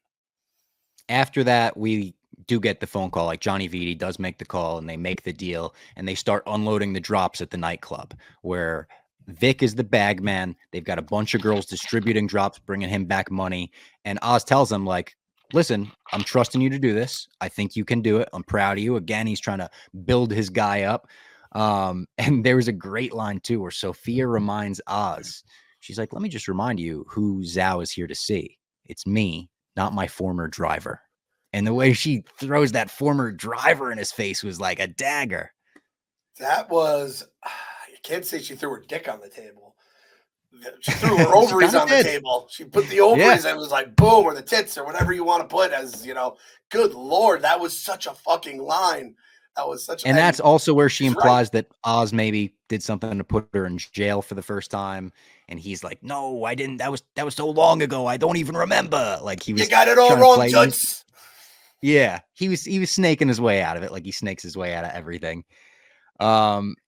Speaker 1: After that, we do get the phone call. Like Johnny Vitti does make the call, and they make the deal, and they start unloading the drops at the nightclub where Vic is the bag man. They've got a bunch of girls distributing drops, bringing him back money. And Oz tells him, like, listen, I'm trusting you to do this. I think you can do it. I'm proud of you. Again, he's trying to build his guy up. And there was a great line, too, where Sophia reminds Oz. She's like, let me just remind you who Zhao is here to see. It's me, not my former driver. And the way she throws that former driver in his face was like a dagger.
Speaker 2: That was... Can't say she threw her dick on the table. She threw her ovaries on the table. She put the ovaries and it was like boom, or the tits, or whatever you want to put as, good Lord, that was such a fucking line. That was such a...
Speaker 1: And that's also where she implies that Oz maybe did something to put her in jail for the first time. And he's like, no, I didn't. That was so long ago. I don't even remember. Like he was...
Speaker 2: You got it all wrong, Judge.
Speaker 1: Yeah. He was snaking his way out of it. Like he snakes his way out of everything.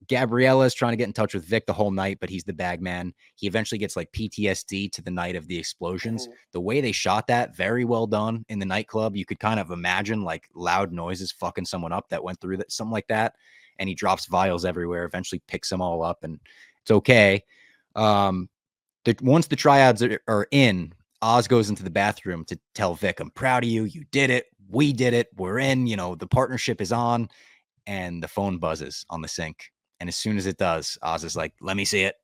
Speaker 1: Gabriella is trying to get in touch with Vic the whole night, but he's the bag man. He eventually gets like PTSD to the night of the explosions. The way they shot that, very well done in the nightclub. You could kind of imagine like loud noises fucking someone up that went through that, something like that. And he drops vials everywhere, eventually picks them all up, and it's okay. Once the triads are in, Oz goes into the bathroom to tell Vic, I'm proud of you. You did it. We did it. We're in, the partnership is on. And the phone buzzes on the sink. And as soon as it does, Oz is like, let me see it.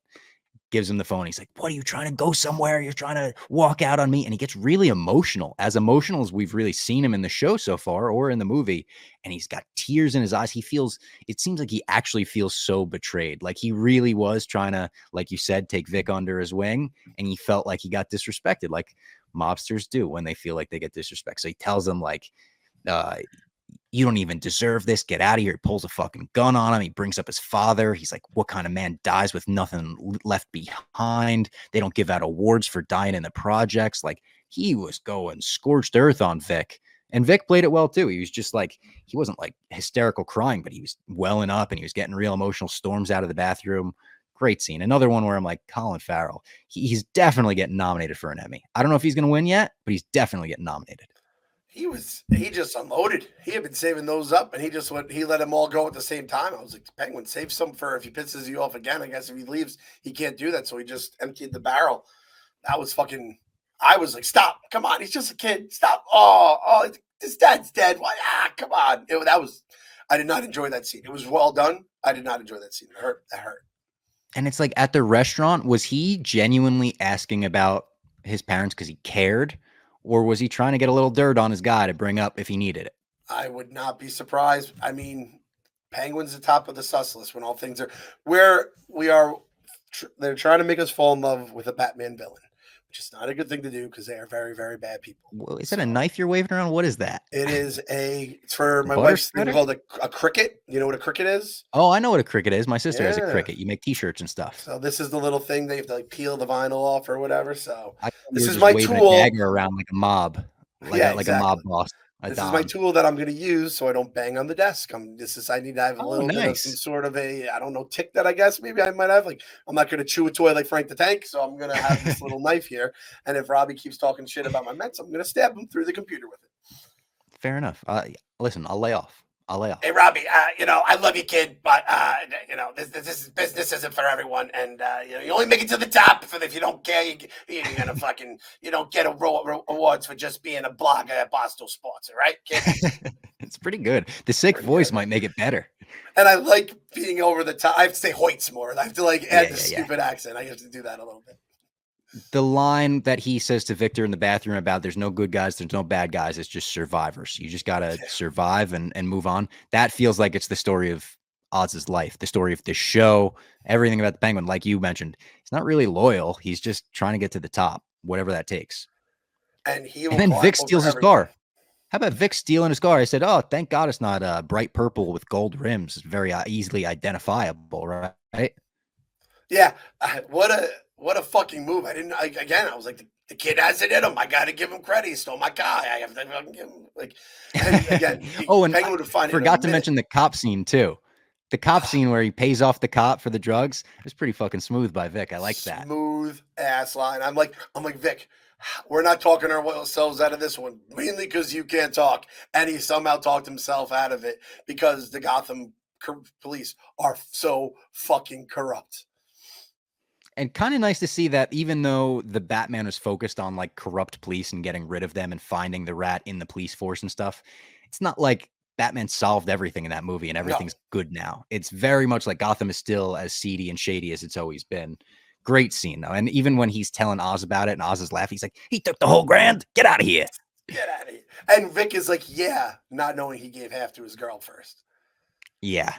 Speaker 1: Gives him the phone. He's like, what, are you trying to go somewhere? You're trying to walk out on me? And he gets really emotional as we've really seen him in the show so far or in the movie. And he's got tears in his eyes. It seems like he actually feels so betrayed. Like he really was trying to, like you said, take Vic under his wing. And he felt like he got disrespected, like mobsters do when they feel like they get disrespected. So he tells him like, you don't even deserve this. Get out of here. He pulls a fucking gun on him. He brings up his father. He's like, what kind of man dies with nothing left behind? They don't give out awards for dying in the projects. Like he was going scorched earth on Vic. And Vic played it well too. He was just like, he wasn't like hysterical crying, but he was welling up and he was getting real emotional storms out of the bathroom. Great scene. Another one where I'm like, Colin Farrell, he's definitely getting nominated for an Emmy. I don't know if he's going to win yet, but he's definitely getting nominated.
Speaker 2: He just unloaded. He had been saving those up, and he let them all go at the same time. I was like, Penguin, save some for if he pisses you off again. I guess if he leaves, he can't do that. So he just emptied the barrel. That was fucking. I was like, stop, come on, he's just a kid. Stop. Oh, his dad's dead. Why? Come on. I did not enjoy that scene. It was well done. I did not enjoy that scene. That hurt.
Speaker 1: And it's like at the restaurant, was he genuinely asking about his parents because he cared? Or was he trying to get a little dirt on his guy to bring up if he needed it?
Speaker 2: I would not be surprised. I mean, Penguin's the top of the sus list when all things are where we are. They're trying to make us fall in love with a Batman villain, which is not a good thing to do because they are very, very bad people.
Speaker 1: Well, is that a knife you're waving around? What is that?
Speaker 2: It's for my
Speaker 1: Butter
Speaker 2: wife's thing
Speaker 1: spreader?
Speaker 2: called a cricket. You know what a cricket is?
Speaker 1: Oh, I know what a cricket is. My sister has a
Speaker 2: Yeah.
Speaker 1: cricket. You make T-shirts and stuff.
Speaker 2: So this is the little thing they have to like peel the vinyl off or whatever. So
Speaker 1: I
Speaker 2: this
Speaker 1: you're
Speaker 2: is
Speaker 1: just
Speaker 2: my
Speaker 1: waving
Speaker 2: tool.
Speaker 1: a dagger around like a mob,
Speaker 2: Yeah,
Speaker 1: like a mob
Speaker 2: exactly.
Speaker 1: boss.
Speaker 2: This is my tool that I'm going to use so I don't bang on the desk. I need to have a
Speaker 1: Oh,
Speaker 2: little bit of some
Speaker 1: nice.
Speaker 2: sort of I don't know, tick that I guess maybe I might have. Like, I'm not going to chew a toy like Frank the Tank, so I'm going to have this little knife here. And if Robbie keeps talking shit about my Mets, I'm going to stab him through the computer with it.
Speaker 1: Fair enough. Listen, I'll lay off.
Speaker 2: Hey, Robbie, I love you, kid, but, this business isn't for everyone. And, you only make it to the top if you don't care. You're going to fucking, you don't get awards for just being a blogger at Boston Sports, all right, kid?
Speaker 1: It's pretty good. The sick voice might make it better.
Speaker 2: And I like being over the top. I have to say Hoyts more. I have to add the stupid accent. I have to do that a little bit.
Speaker 1: The line that he says to Victor in the bathroom about there's no good guys, there's no bad guys, it's just survivors. You just got to survive and move on. That feels like it's the story of Oz's life, the story of the show, everything about the Penguin. Like you mentioned, he's not really loyal. He's just trying to get to the top, whatever that takes.
Speaker 2: And
Speaker 1: then Vic steals his car. How about Vic stealing his car? I said, oh, thank God it's not bright purple with gold rims. It's very easily identifiable, right?
Speaker 2: Yeah. What a fucking move. I was like, the kid has it in him. I got to give him credit. He stole my car. I have to give him, and again,
Speaker 1: and I forgot to mention the cop scene too. The cop scene where he pays off the cop for the drugs is pretty fucking smooth by Vic. I like that.
Speaker 2: Smooth ass line. I'm like, Vic, we're not talking ourselves out of this one, mainly because you can't talk. And he somehow talked himself out of it because the Gotham police are so fucking corrupt.
Speaker 1: And kind of nice to see that even though the Batman was focused on like corrupt police and getting rid of them and finding the rat in the police force and stuff, it's not like Batman solved everything in that movie and everything's good now. It's very much like Gotham is still as seedy and shady as it's always been. Great scene though. And even when he's telling Oz about it and Oz is laughing, he's like, he took the whole grand. Get out of here.
Speaker 2: Get out of here. And Vic is like, yeah, not knowing he gave half to his girl first.
Speaker 1: Yeah.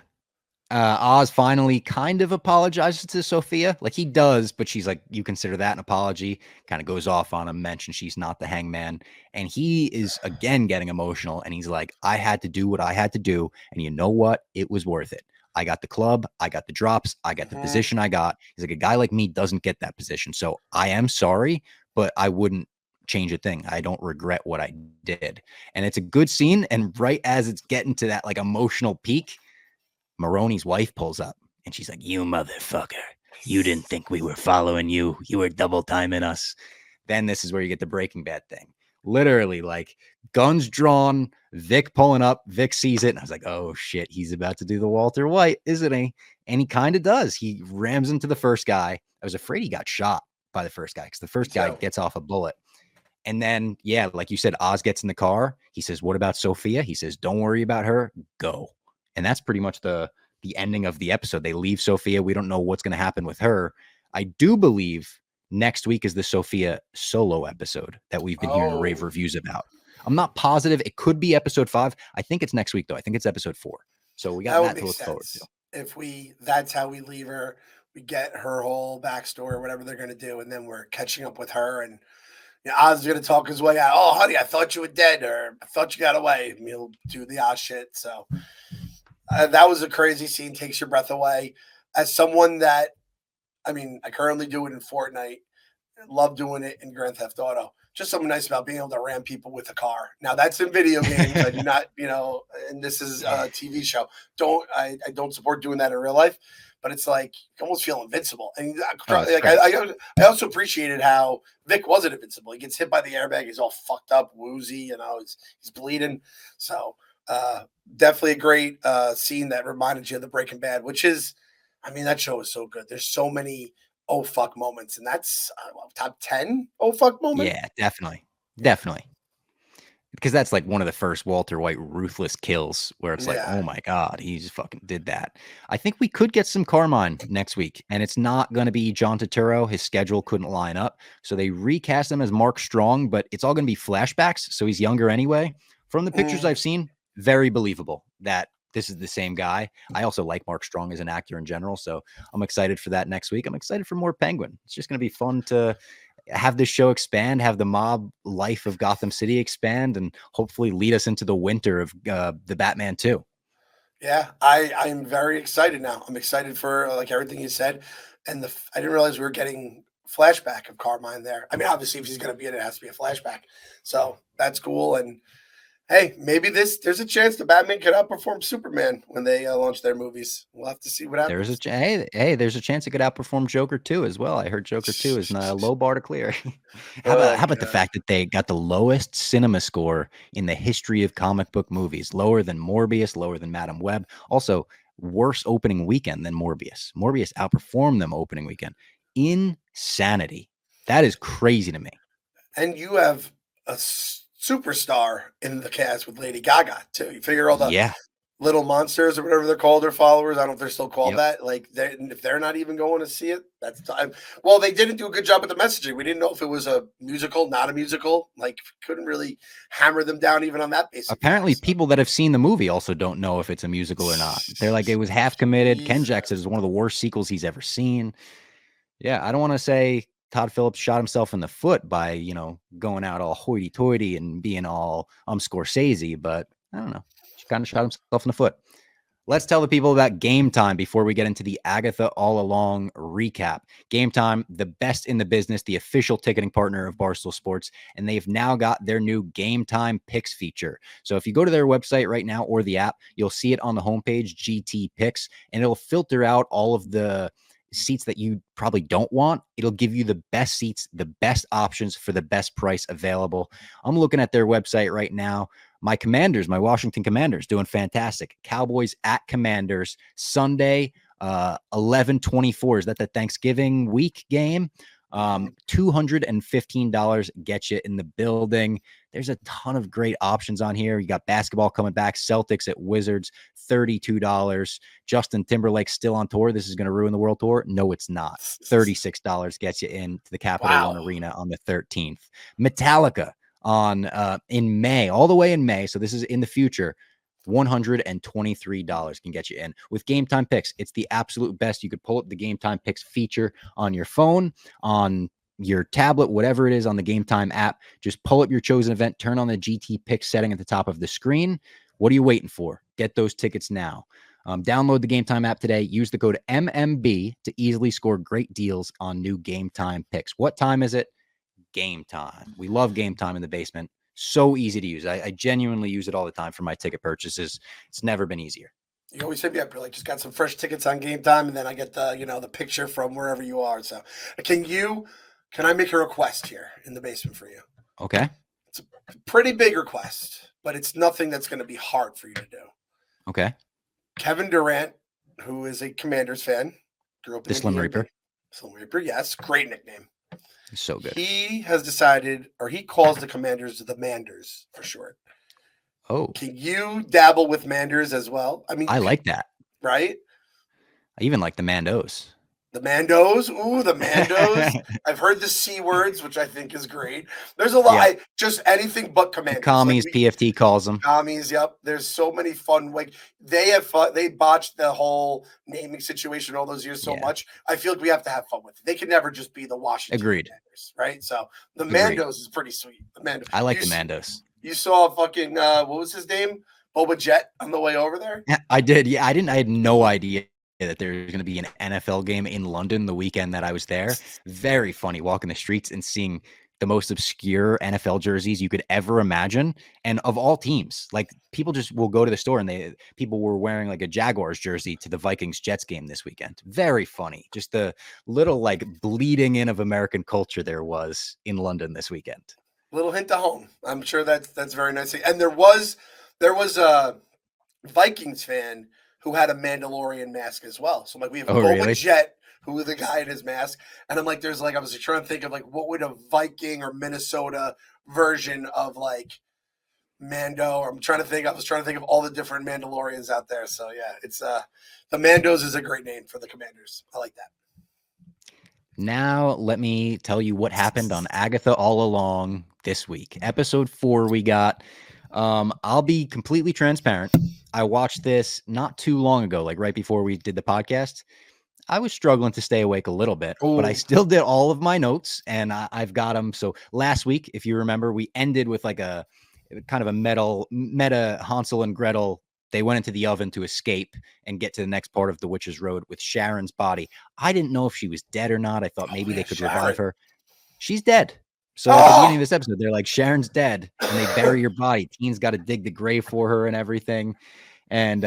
Speaker 1: Oz finally kind of apologizes to Sophia. Like he does, but she's like, you consider that an apology? Kind of goes off on him, mentions she's not the hangman. And he is again getting emotional. And he's like, I had to do what I had to do. And you know what? It was worth it. I got the club. I got the drops. I got the position I got. He's like, a guy like me doesn't get that position. So I am sorry, but I wouldn't change a thing. I don't regret what I did. And it's a good scene. And right as it's getting to that like emotional peak, Maroni's wife pulls up and she's like, you motherfucker, you didn't think we were following you. You were double timing us. Then this is where you get the Breaking Bad thing. Literally like guns drawn, Vic pulling up, Vic sees it. And I was like, oh shit, he's about to do the Walter White, isn't he? And he kind of does. He rams into the first guy. I was afraid he got shot by the first guy because the first guy gets off a bullet. And then, yeah, like you said, Oz gets in the car. He says, what about Sophia? He says, don't worry about her. Go. And that's pretty much the ending of the episode. They leave Sophia. We don't know what's going to happen with her. I do believe next week is the Sophia solo episode that we've been hearing rave reviews about. I'm not positive. It could be episode 5. I think it's next week, though. I think it's episode 4. So we got that to look forward to.
Speaker 2: If that's how we leave her, we get her whole backstory, whatever they're going to do, and then we're catching up with her. And Oz is going to talk his way out. Oh, honey, I thought you were dead, or I thought you got away. And he'll do the Oz shit. So that was a crazy scene. Takes your breath away. As someone that, I currently do it in Fortnite. Love doing it in Grand Theft Auto. Just something nice about being able to ram people with a car. Now that's in video games. I do not, and this is a TV show. I don't support doing that in real life, but it's like you almost feel invincible. And like I also appreciated how Vic wasn't invincible. He gets hit by the airbag. He's all fucked up, woozy. He's bleeding. So definitely a great scene that reminded you of the Breaking Bad, which is, I mean, that show is so good. There's so many oh fuck moments, and that's top 10 oh fuck moments.
Speaker 1: Yeah, definitely, because that's like one of the first Walter White ruthless kills where it's like, oh my god, he just fucking did that. I think we could get some Carmine next week, and it's not going to be John Turturro. His schedule couldn't line up, so they recast him as Mark Strong, but it's all going to be flashbacks, so he's younger anyway. From the pictures I've seen, very believable that this is the same guy. I also like Mark Strong as an actor in general, so I'm excited for that next week. I'm excited for more Penguin. It's just going to be fun to have this show expand, have the mob life of Gotham City expand, and hopefully lead us into the winter of the Batman 2.
Speaker 2: Yeah, I'm very excited now. I'm excited for like everything you said, and I didn't realize we were getting flashback of Carmine there. I mean, obviously, if he's going to be in it, it has to be a flashback. So that's cool. And hey, maybe there's a chance the Batman could outperform Superman when they launch their movies. We'll have to see what happens.
Speaker 1: There's a chance it could outperform Joker 2 as well. I heard Joker 2 is not a low bar to clear. How about the fact that they got the lowest cinema score in the history of comic book movies, lower than Morbius, lower than Madam Web, also worse opening weekend than Morbius. Morbius outperformed them opening weekend. Insanity. That is crazy to me.
Speaker 2: And you have a superstar in the cast with Lady Gaga too. You figure all the little monsters or whatever they're called, their followers. I don't know if they're still called that. Like, if they're not even going to see it, that's time. Well, they didn't do a good job with the messaging. We didn't know if it was a musical, not a musical. Like, couldn't really hammer them down even on that basis.
Speaker 1: Apparently, people that have seen the movie also don't know if it's a musical or not. They're like, it was half committed. Ken Jack says it's one of the worst sequels he's ever seen. Yeah, I don't want to say Todd Phillips shot himself in the foot by, going out all hoity-toity and being all Scorsese, but I don't know. He kind of shot himself in the foot. Let's tell the people about Game Time before we get into the Agatha All Along recap. Game Time, the best in the business, the official ticketing partner of Barstool Sports, and they've now got their new Game Time Picks feature. So if you go to their website right now or the app, you'll see it on the homepage, GT Picks, and it'll filter out all of the seats that you probably don't want. It'll give you the best seats, the best options for the best price available. I'm looking at their website right now. My Commanders, my Washington Commanders, doing fantastic. Cowboys at Commanders, Sunday, 11/24. Is that the Thanksgiving week game? $215 gets you in the building. There's a ton of great options on here. You got basketball coming back. Celtics at Wizards, $32. Justin Timberlake still on tour. This is going to ruin the world tour. No, it's not. $36 gets you into the Capital One Arena on the 13th. Metallica on in May, all the way in May. So this is in the future. $123 can get you in with Game Time Picks. It's the absolute best. You could pull up the Game Time Picks feature on your phone, on your tablet, whatever it is on the Game Time app. Just pull up your chosen event, turn on the GT Picks setting at the top of the screen. What are you waiting for? Get those tickets now. Download the Game Time app today. Use the code MMB to easily score great deals on new Game Time Picks. What time is it? Game Time. We love Game Time in the basement. So easy to use. I genuinely use it all the time for my ticket purchases. It's never been easier.
Speaker 2: You always hit me up. You're like, just got some fresh tickets on Game Time, and then I get the, the picture from wherever you are. So can I make a request here in the basement for you?
Speaker 1: Okay.
Speaker 2: It's a pretty big request, but it's nothing that's going to be hard for you to do.
Speaker 1: Okay.
Speaker 2: Kevin Durant, who is a Commanders fan, grew up in
Speaker 1: the Slim Reaper.
Speaker 2: Slim Reaper, yes. Great nickname.
Speaker 1: So good.
Speaker 2: He has decided, or he calls the Commanders the Manders for short.
Speaker 1: Oh.
Speaker 2: Can you dabble with Manders as well? I mean,
Speaker 1: I like that.
Speaker 2: Right?
Speaker 1: I even like the Mandos.
Speaker 2: The Mandos? Ooh, the Mandos. I've heard the C words, which I think is great. There's a lot. Just anything but Commanders.
Speaker 1: Commies, PFT calls them.
Speaker 2: Commies, yep. There's so many fun. Like, they have fun. They botched the whole naming situation all those years so much. I feel like we have to have fun with it. They can never just be the Washington Commanders, right? So the Mandos is pretty sweet. The Mandos.
Speaker 1: I like the Mandos.
Speaker 2: You saw fucking, what was his name? Boba Jett on the way over there?
Speaker 1: I did. Yeah, I didn't. I had no idea that there's going to be an NFL game in London the weekend that I was there. Very funny walking the streets and seeing the most obscure NFL jerseys you could ever imagine. And of all teams, like people just will go to the store and people were wearing like a Jaguars jersey to the Vikings Jets game this weekend. Very funny. Just the little like bleeding in of American culture there was in London this weekend.
Speaker 2: Little hint to home. I'm sure that's very nice. And there was a Vikings fan who had a Mandalorian mask as well. So I'm like, we have Boba
Speaker 1: really?
Speaker 2: Jet, who was the guy in his mask, and I'm like, I was trying to think of like what would a Viking or Minnesota version of like Mando. I was trying to think of all the different Mandalorians out there. So yeah, it's the Mandos is a great name for the Commanders. I like that.
Speaker 1: Now, let me tell you what happened on Agatha All Along this week. Episode 4 we got. I'll be completely transparent. I watched this not too long ago, like right before we did the podcast. I was struggling to stay awake a little bit, but I still did all of my notes and I've got them. So last week, if you remember, we ended with like a kind of a meta Hansel and Gretel. They went into the oven to escape and get to the next part of the Witch's Road with Sharon's body. I didn't know if she was dead or not. I thought maybe they could revive her. She's dead. So at the beginning of this episode, they're like, Sharon's dead, and they bury your body. Teen's got to dig the grave for her and everything. And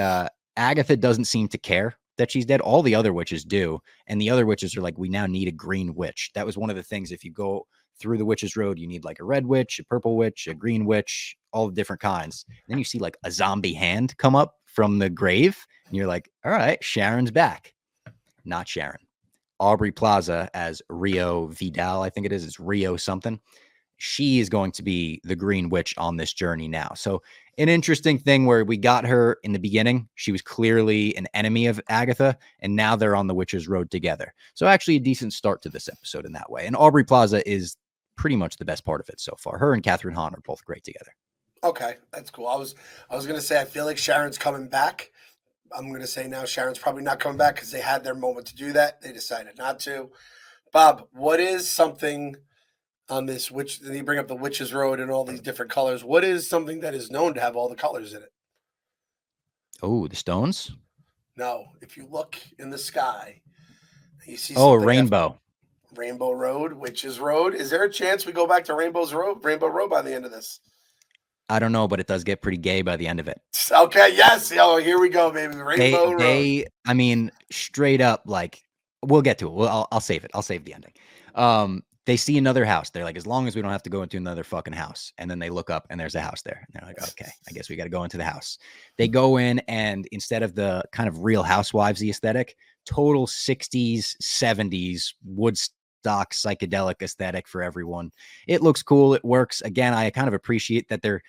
Speaker 1: Agatha doesn't seem to care that she's dead. All the other witches do. And the other witches are like, we now need a green witch. That was one of the things. If you go through the Witch's Road, you need like a red witch, a purple witch, a green witch, all the different kinds. And then you see like a zombie hand come up from the grave, and you're like, all right, Sharon's back. Not Sharon. Aubrey Plaza as Rio Vidal, I think it is. It's Rio something. She is going to be the Green Witch on this journey now. So an interesting thing where we got her in the beginning. She was clearly an enemy of Agatha, and now they're on the Witch's Road together. So actually a decent start to this episode in that way. And Aubrey Plaza is pretty much the best part of it so far. Her and Catherine Hahn are both great together.
Speaker 2: Okay, that's cool. I was going to say, I feel like Sharon's coming back. I'm going to say now Sharon's probably not coming back because they had their moment to do that. They decided not to. Bob, what is something on this witch? You bring up the Witch's Road and all these different colors. What is something that is known to have all the colors in it?
Speaker 1: Oh, the stones?
Speaker 2: No. If you look in the sky, you see
Speaker 1: a rainbow.
Speaker 2: Rainbow Road, Witch's Road. Is there a chance we go back to Rainbow Road by the end of this?
Speaker 1: I don't know, but it does get pretty gay by the end of it.
Speaker 2: Okay, yes. Oh, here we go, baby. Rainbow Road.
Speaker 1: I mean, straight up, like, we'll get to it. Well, I'll save it. I'll save the ending. They see another house. They're like, as long as we don't have to go into another fucking house. And then they look up and there's a house there. And they're like, okay, I guess we got to go into the house. They go in, and instead of the kind of Real Housewives-y aesthetic, total 60s, 70s Woodstock psychedelic aesthetic for everyone. It looks cool. It works. Again, I kind of appreciate that they're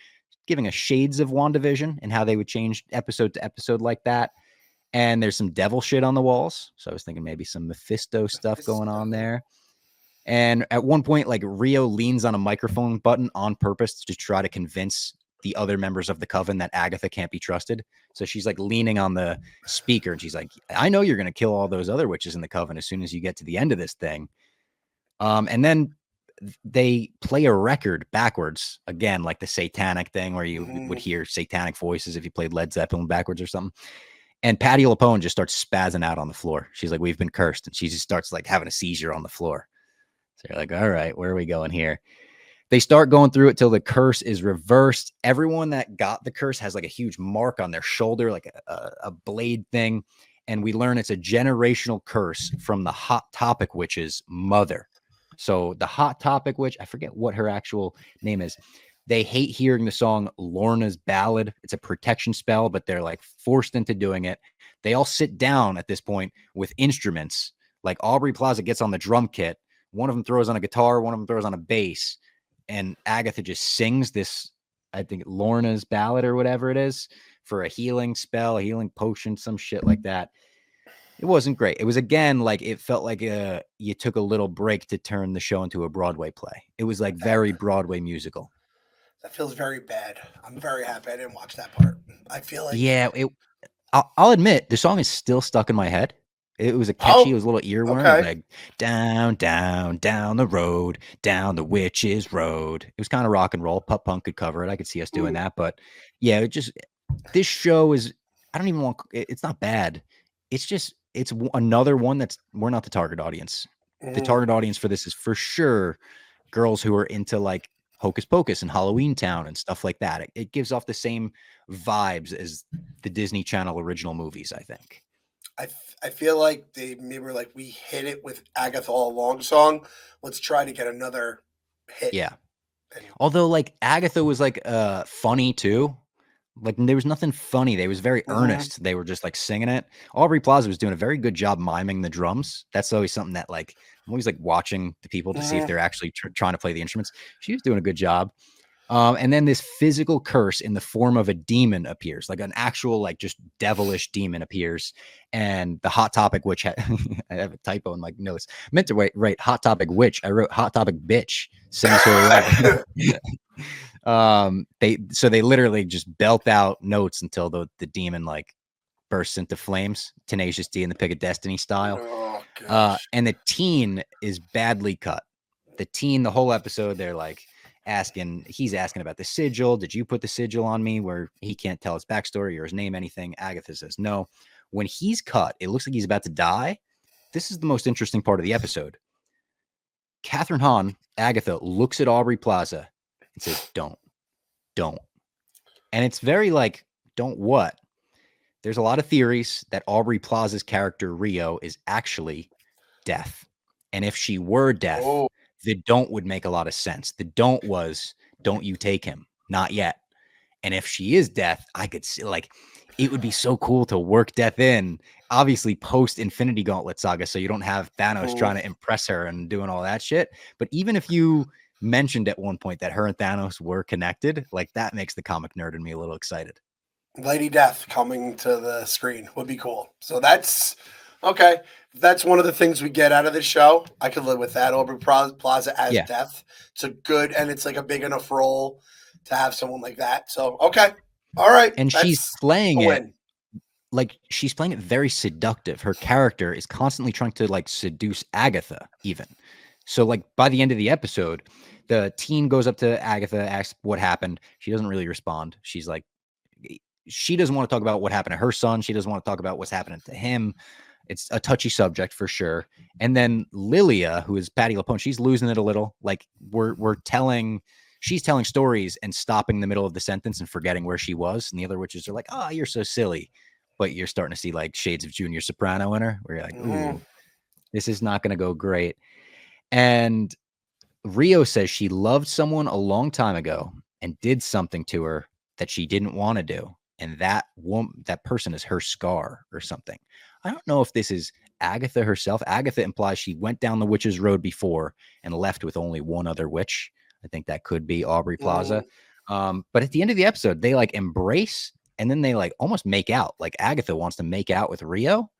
Speaker 1: giving us shades of WandaVision and how they would change episode to episode like that. And there's some devil shit on the walls. So I was thinking maybe some Mephisto stuff going on there. And at one point, like, Rio leans on a microphone button on purpose to try to convince the other members of the coven that Agatha can't be trusted. So she's like leaning on the speaker, and she's like, I know you're going to kill all those other witches in the coven as soon as you get to the end of this thing. And then they play a record backwards again, like the satanic thing where you would hear satanic voices if you played Led Zeppelin backwards or something. And Patti LuPone just starts spazzing out on the floor. She's like, we've been cursed. And she just starts like having a seizure on the floor. So you're like, all right, where are we going here? They start going through it till the curse is reversed. Everyone that got the curse has like a huge mark on their shoulder, like a blade thing. And we learn it's a generational curse from the Hot Topic Witch's mother. So the Hot Topic Witch, I forget what her actual name is. They hate hearing the song Lorna's Ballad. It's a protection spell, but they're like forced into doing it. They all sit down at this point with instruments. Like Aubrey Plaza gets on the drum kit. One of them throws on a guitar. One of them throws on a bass. And Agatha just sings this, I think, Lorna's Ballad or whatever it is, for a healing spell, a healing potion, some shit like that. It wasn't great. It was, again, like, it felt like you took a little break to turn the show into a Broadway play. It was like very Broadway musical.
Speaker 2: That feels very bad. I'm very happy I didn't watch that part. I feel like...
Speaker 1: Yeah, I'll admit, the song is still stuck in my head. It was a catchy, it was a little earworm. Okay. It was like, down, down, down the road, down the Witch's Road. It was kind of rock and roll. Pup Punk could cover it. I could see us doing that. But yeah, this show is, I don't even want, it's not bad. It's just, it's another one that's we're not the target audience. The target audience for this is for sure girls who are into like Hocus Pocus and Halloween Town and stuff like that. It gives off the same vibes as the Disney Channel original movies, I think.
Speaker 2: I feel like they maybe were like, we hit it with Agatha All Along song. Let's try to get another hit.
Speaker 1: Yeah. Although like Agatha was like funny too. Like there was nothing funny. They was very earnest. They were just like singing it. Aubrey Plaza was doing a very good job miming the drums. That's always something that like I'm always like watching the people to see if they're actually trying to play the instruments. She was doing a good job. And then this physical curse in the form of a demon appears, like an actual, like just devilish demon appears. And the Hot Topic witch, I have a typo in my notes. I meant to write Hot Topic witch. I wrote Hot Topic bitch. Sings her they literally just belt out notes until the demon like bursts into flames, Tenacious D and the Pick of Destiny style. And the teen is badly cut. The whole episode, they're like, he's asking about the sigil. Did you put the sigil on me? Where he can't tell his backstory or his name, anything. Agatha says no. When he's cut, it looks like he's about to die. This is the most interesting part of the episode. Catherine Hahn, Agatha, looks at Aubrey Plaza and says, don't. And it's very like, don't what? There's a lot of theories that Aubrey Plaza's character, Rio, is actually Death. And if she were Death, the don't would make a lot of sense. The don't was, don't you take him. Not yet. And if she is Death, I could see like, it would be so cool to work Death in, obviously post Infinity Gauntlet saga. So you don't have Thanos trying to impress her and doing all that shit. But even if you mentioned at one point that her and Thanos were connected, like that makes the comic nerd in me a little excited.
Speaker 2: Lady Death coming to the screen would be cool. So that's okay. That's one of the things we get out of this show. I could live with that. Aubrey Plaza as Death. It's a good, and it's like a big enough role to have someone like that. So, okay. All right.
Speaker 1: And she's playing it like she's playing it very seductive. Her character is constantly trying to like seduce Agatha even. So like by the end of the episode, the teen goes up to Agatha, asks what happened. She doesn't really respond. She's like, she doesn't want to talk about what happened to her son. She doesn't want to talk about what's happening to him. It's a touchy subject for sure. And then Lilia, who is Patti LuPone, she's losing it a little. Like she's telling stories and stopping in the middle of the sentence and forgetting where she was. And the other witches are like, oh, you're so silly. But you're starting to see like shades of Junior Soprano in her where you're like, ooh, this is not going to go great. And Rio says she loved someone a long time ago and did something to her that she didn't want to do. And that person is her scar or something. I don't know if this is Agatha herself. Agatha implies she went down the witch's road before and left with only one other witch. I think that could be Aubrey Plaza. But at the end of the episode, they like embrace and then they like almost make out. Like Agatha wants to make out with Rio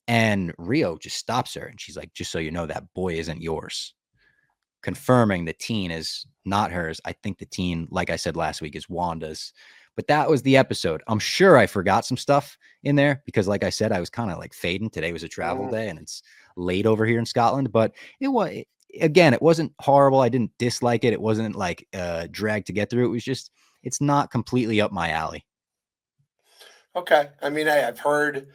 Speaker 1: and Rio just stops her. And she's like, just so you know, that boy isn't yours. Confirming the teen is not hers. I think the teen, like I said last week, is Wanda's. But that was the episode. I'm sure I forgot some stuff in there because, like I said, I was kind of like fading. Today was a travel day and it's late over here in Scotland. But it wasn't horrible. I didn't dislike it. It wasn't like dragged to get through. It was just, it's not completely up my alley.
Speaker 2: Okay. I mean, I've heard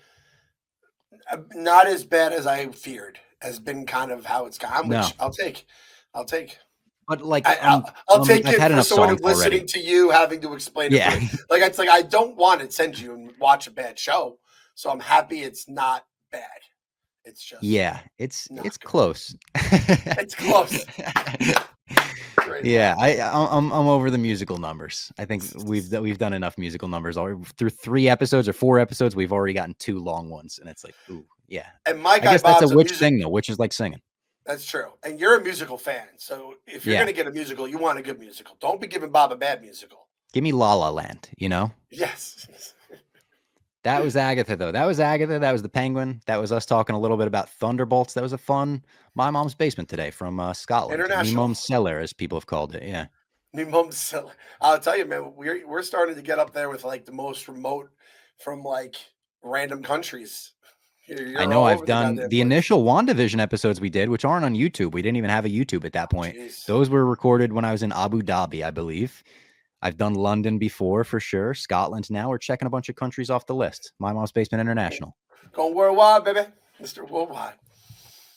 Speaker 2: not as bad as I feared has been kind of how it's gone, which I'll take.
Speaker 1: But like,
Speaker 2: I'll take it for someone listening to you having to explain it.
Speaker 1: Yeah.
Speaker 2: Like, it's like, I don't want to send you and watch a bad show. So I'm happy it's not bad. It's just,
Speaker 1: it's close.
Speaker 2: It's close.
Speaker 1: Yeah. I'm over the musical numbers. I think we've done enough musical numbers already. Through 3 episodes or 4 episodes. We've already gotten 2 long ones. And it's like, ooh, yeah.
Speaker 2: And my guy,
Speaker 1: I guess that's a witch thing though. Witches like singing.
Speaker 2: That's true. And you're a musical fan. So if you're going to get a musical, you want a good musical. Don't be giving Bob a bad musical.
Speaker 1: Give me La La Land, you know?
Speaker 2: Yes.
Speaker 1: That was Agatha, though. That was Agatha. That was the Penguin. That was us talking a little bit about Thunderbolts. That was a fun My Mom's Basement today from Scotland.
Speaker 2: International.
Speaker 1: My Mom's Cellar, as people have called it. Yeah.
Speaker 2: My Mom's Cellar. I'll tell you, man, we're starting to get up there with like the most remote from like random countries.
Speaker 1: I know I've done the initial WandaVision episodes we did, which aren't on YouTube. We didn't even have a YouTube at that point. Those were recorded when I was in Abu Dhabi, I believe. I've done London before for sure. Scotland now. We're checking a bunch of countries off the list. My Mom's Basement International.
Speaker 2: Going worldwide, baby. Mr. Worldwide.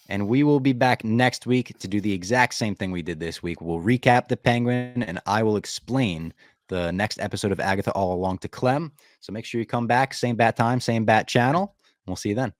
Speaker 1: And we will be back next week to do the exact same thing we did this week. We'll recap the Penguin, and I will explain the next episode of Agatha All Along to Clem. So make sure you come back, same bat time, same bat channel. We'll see you then.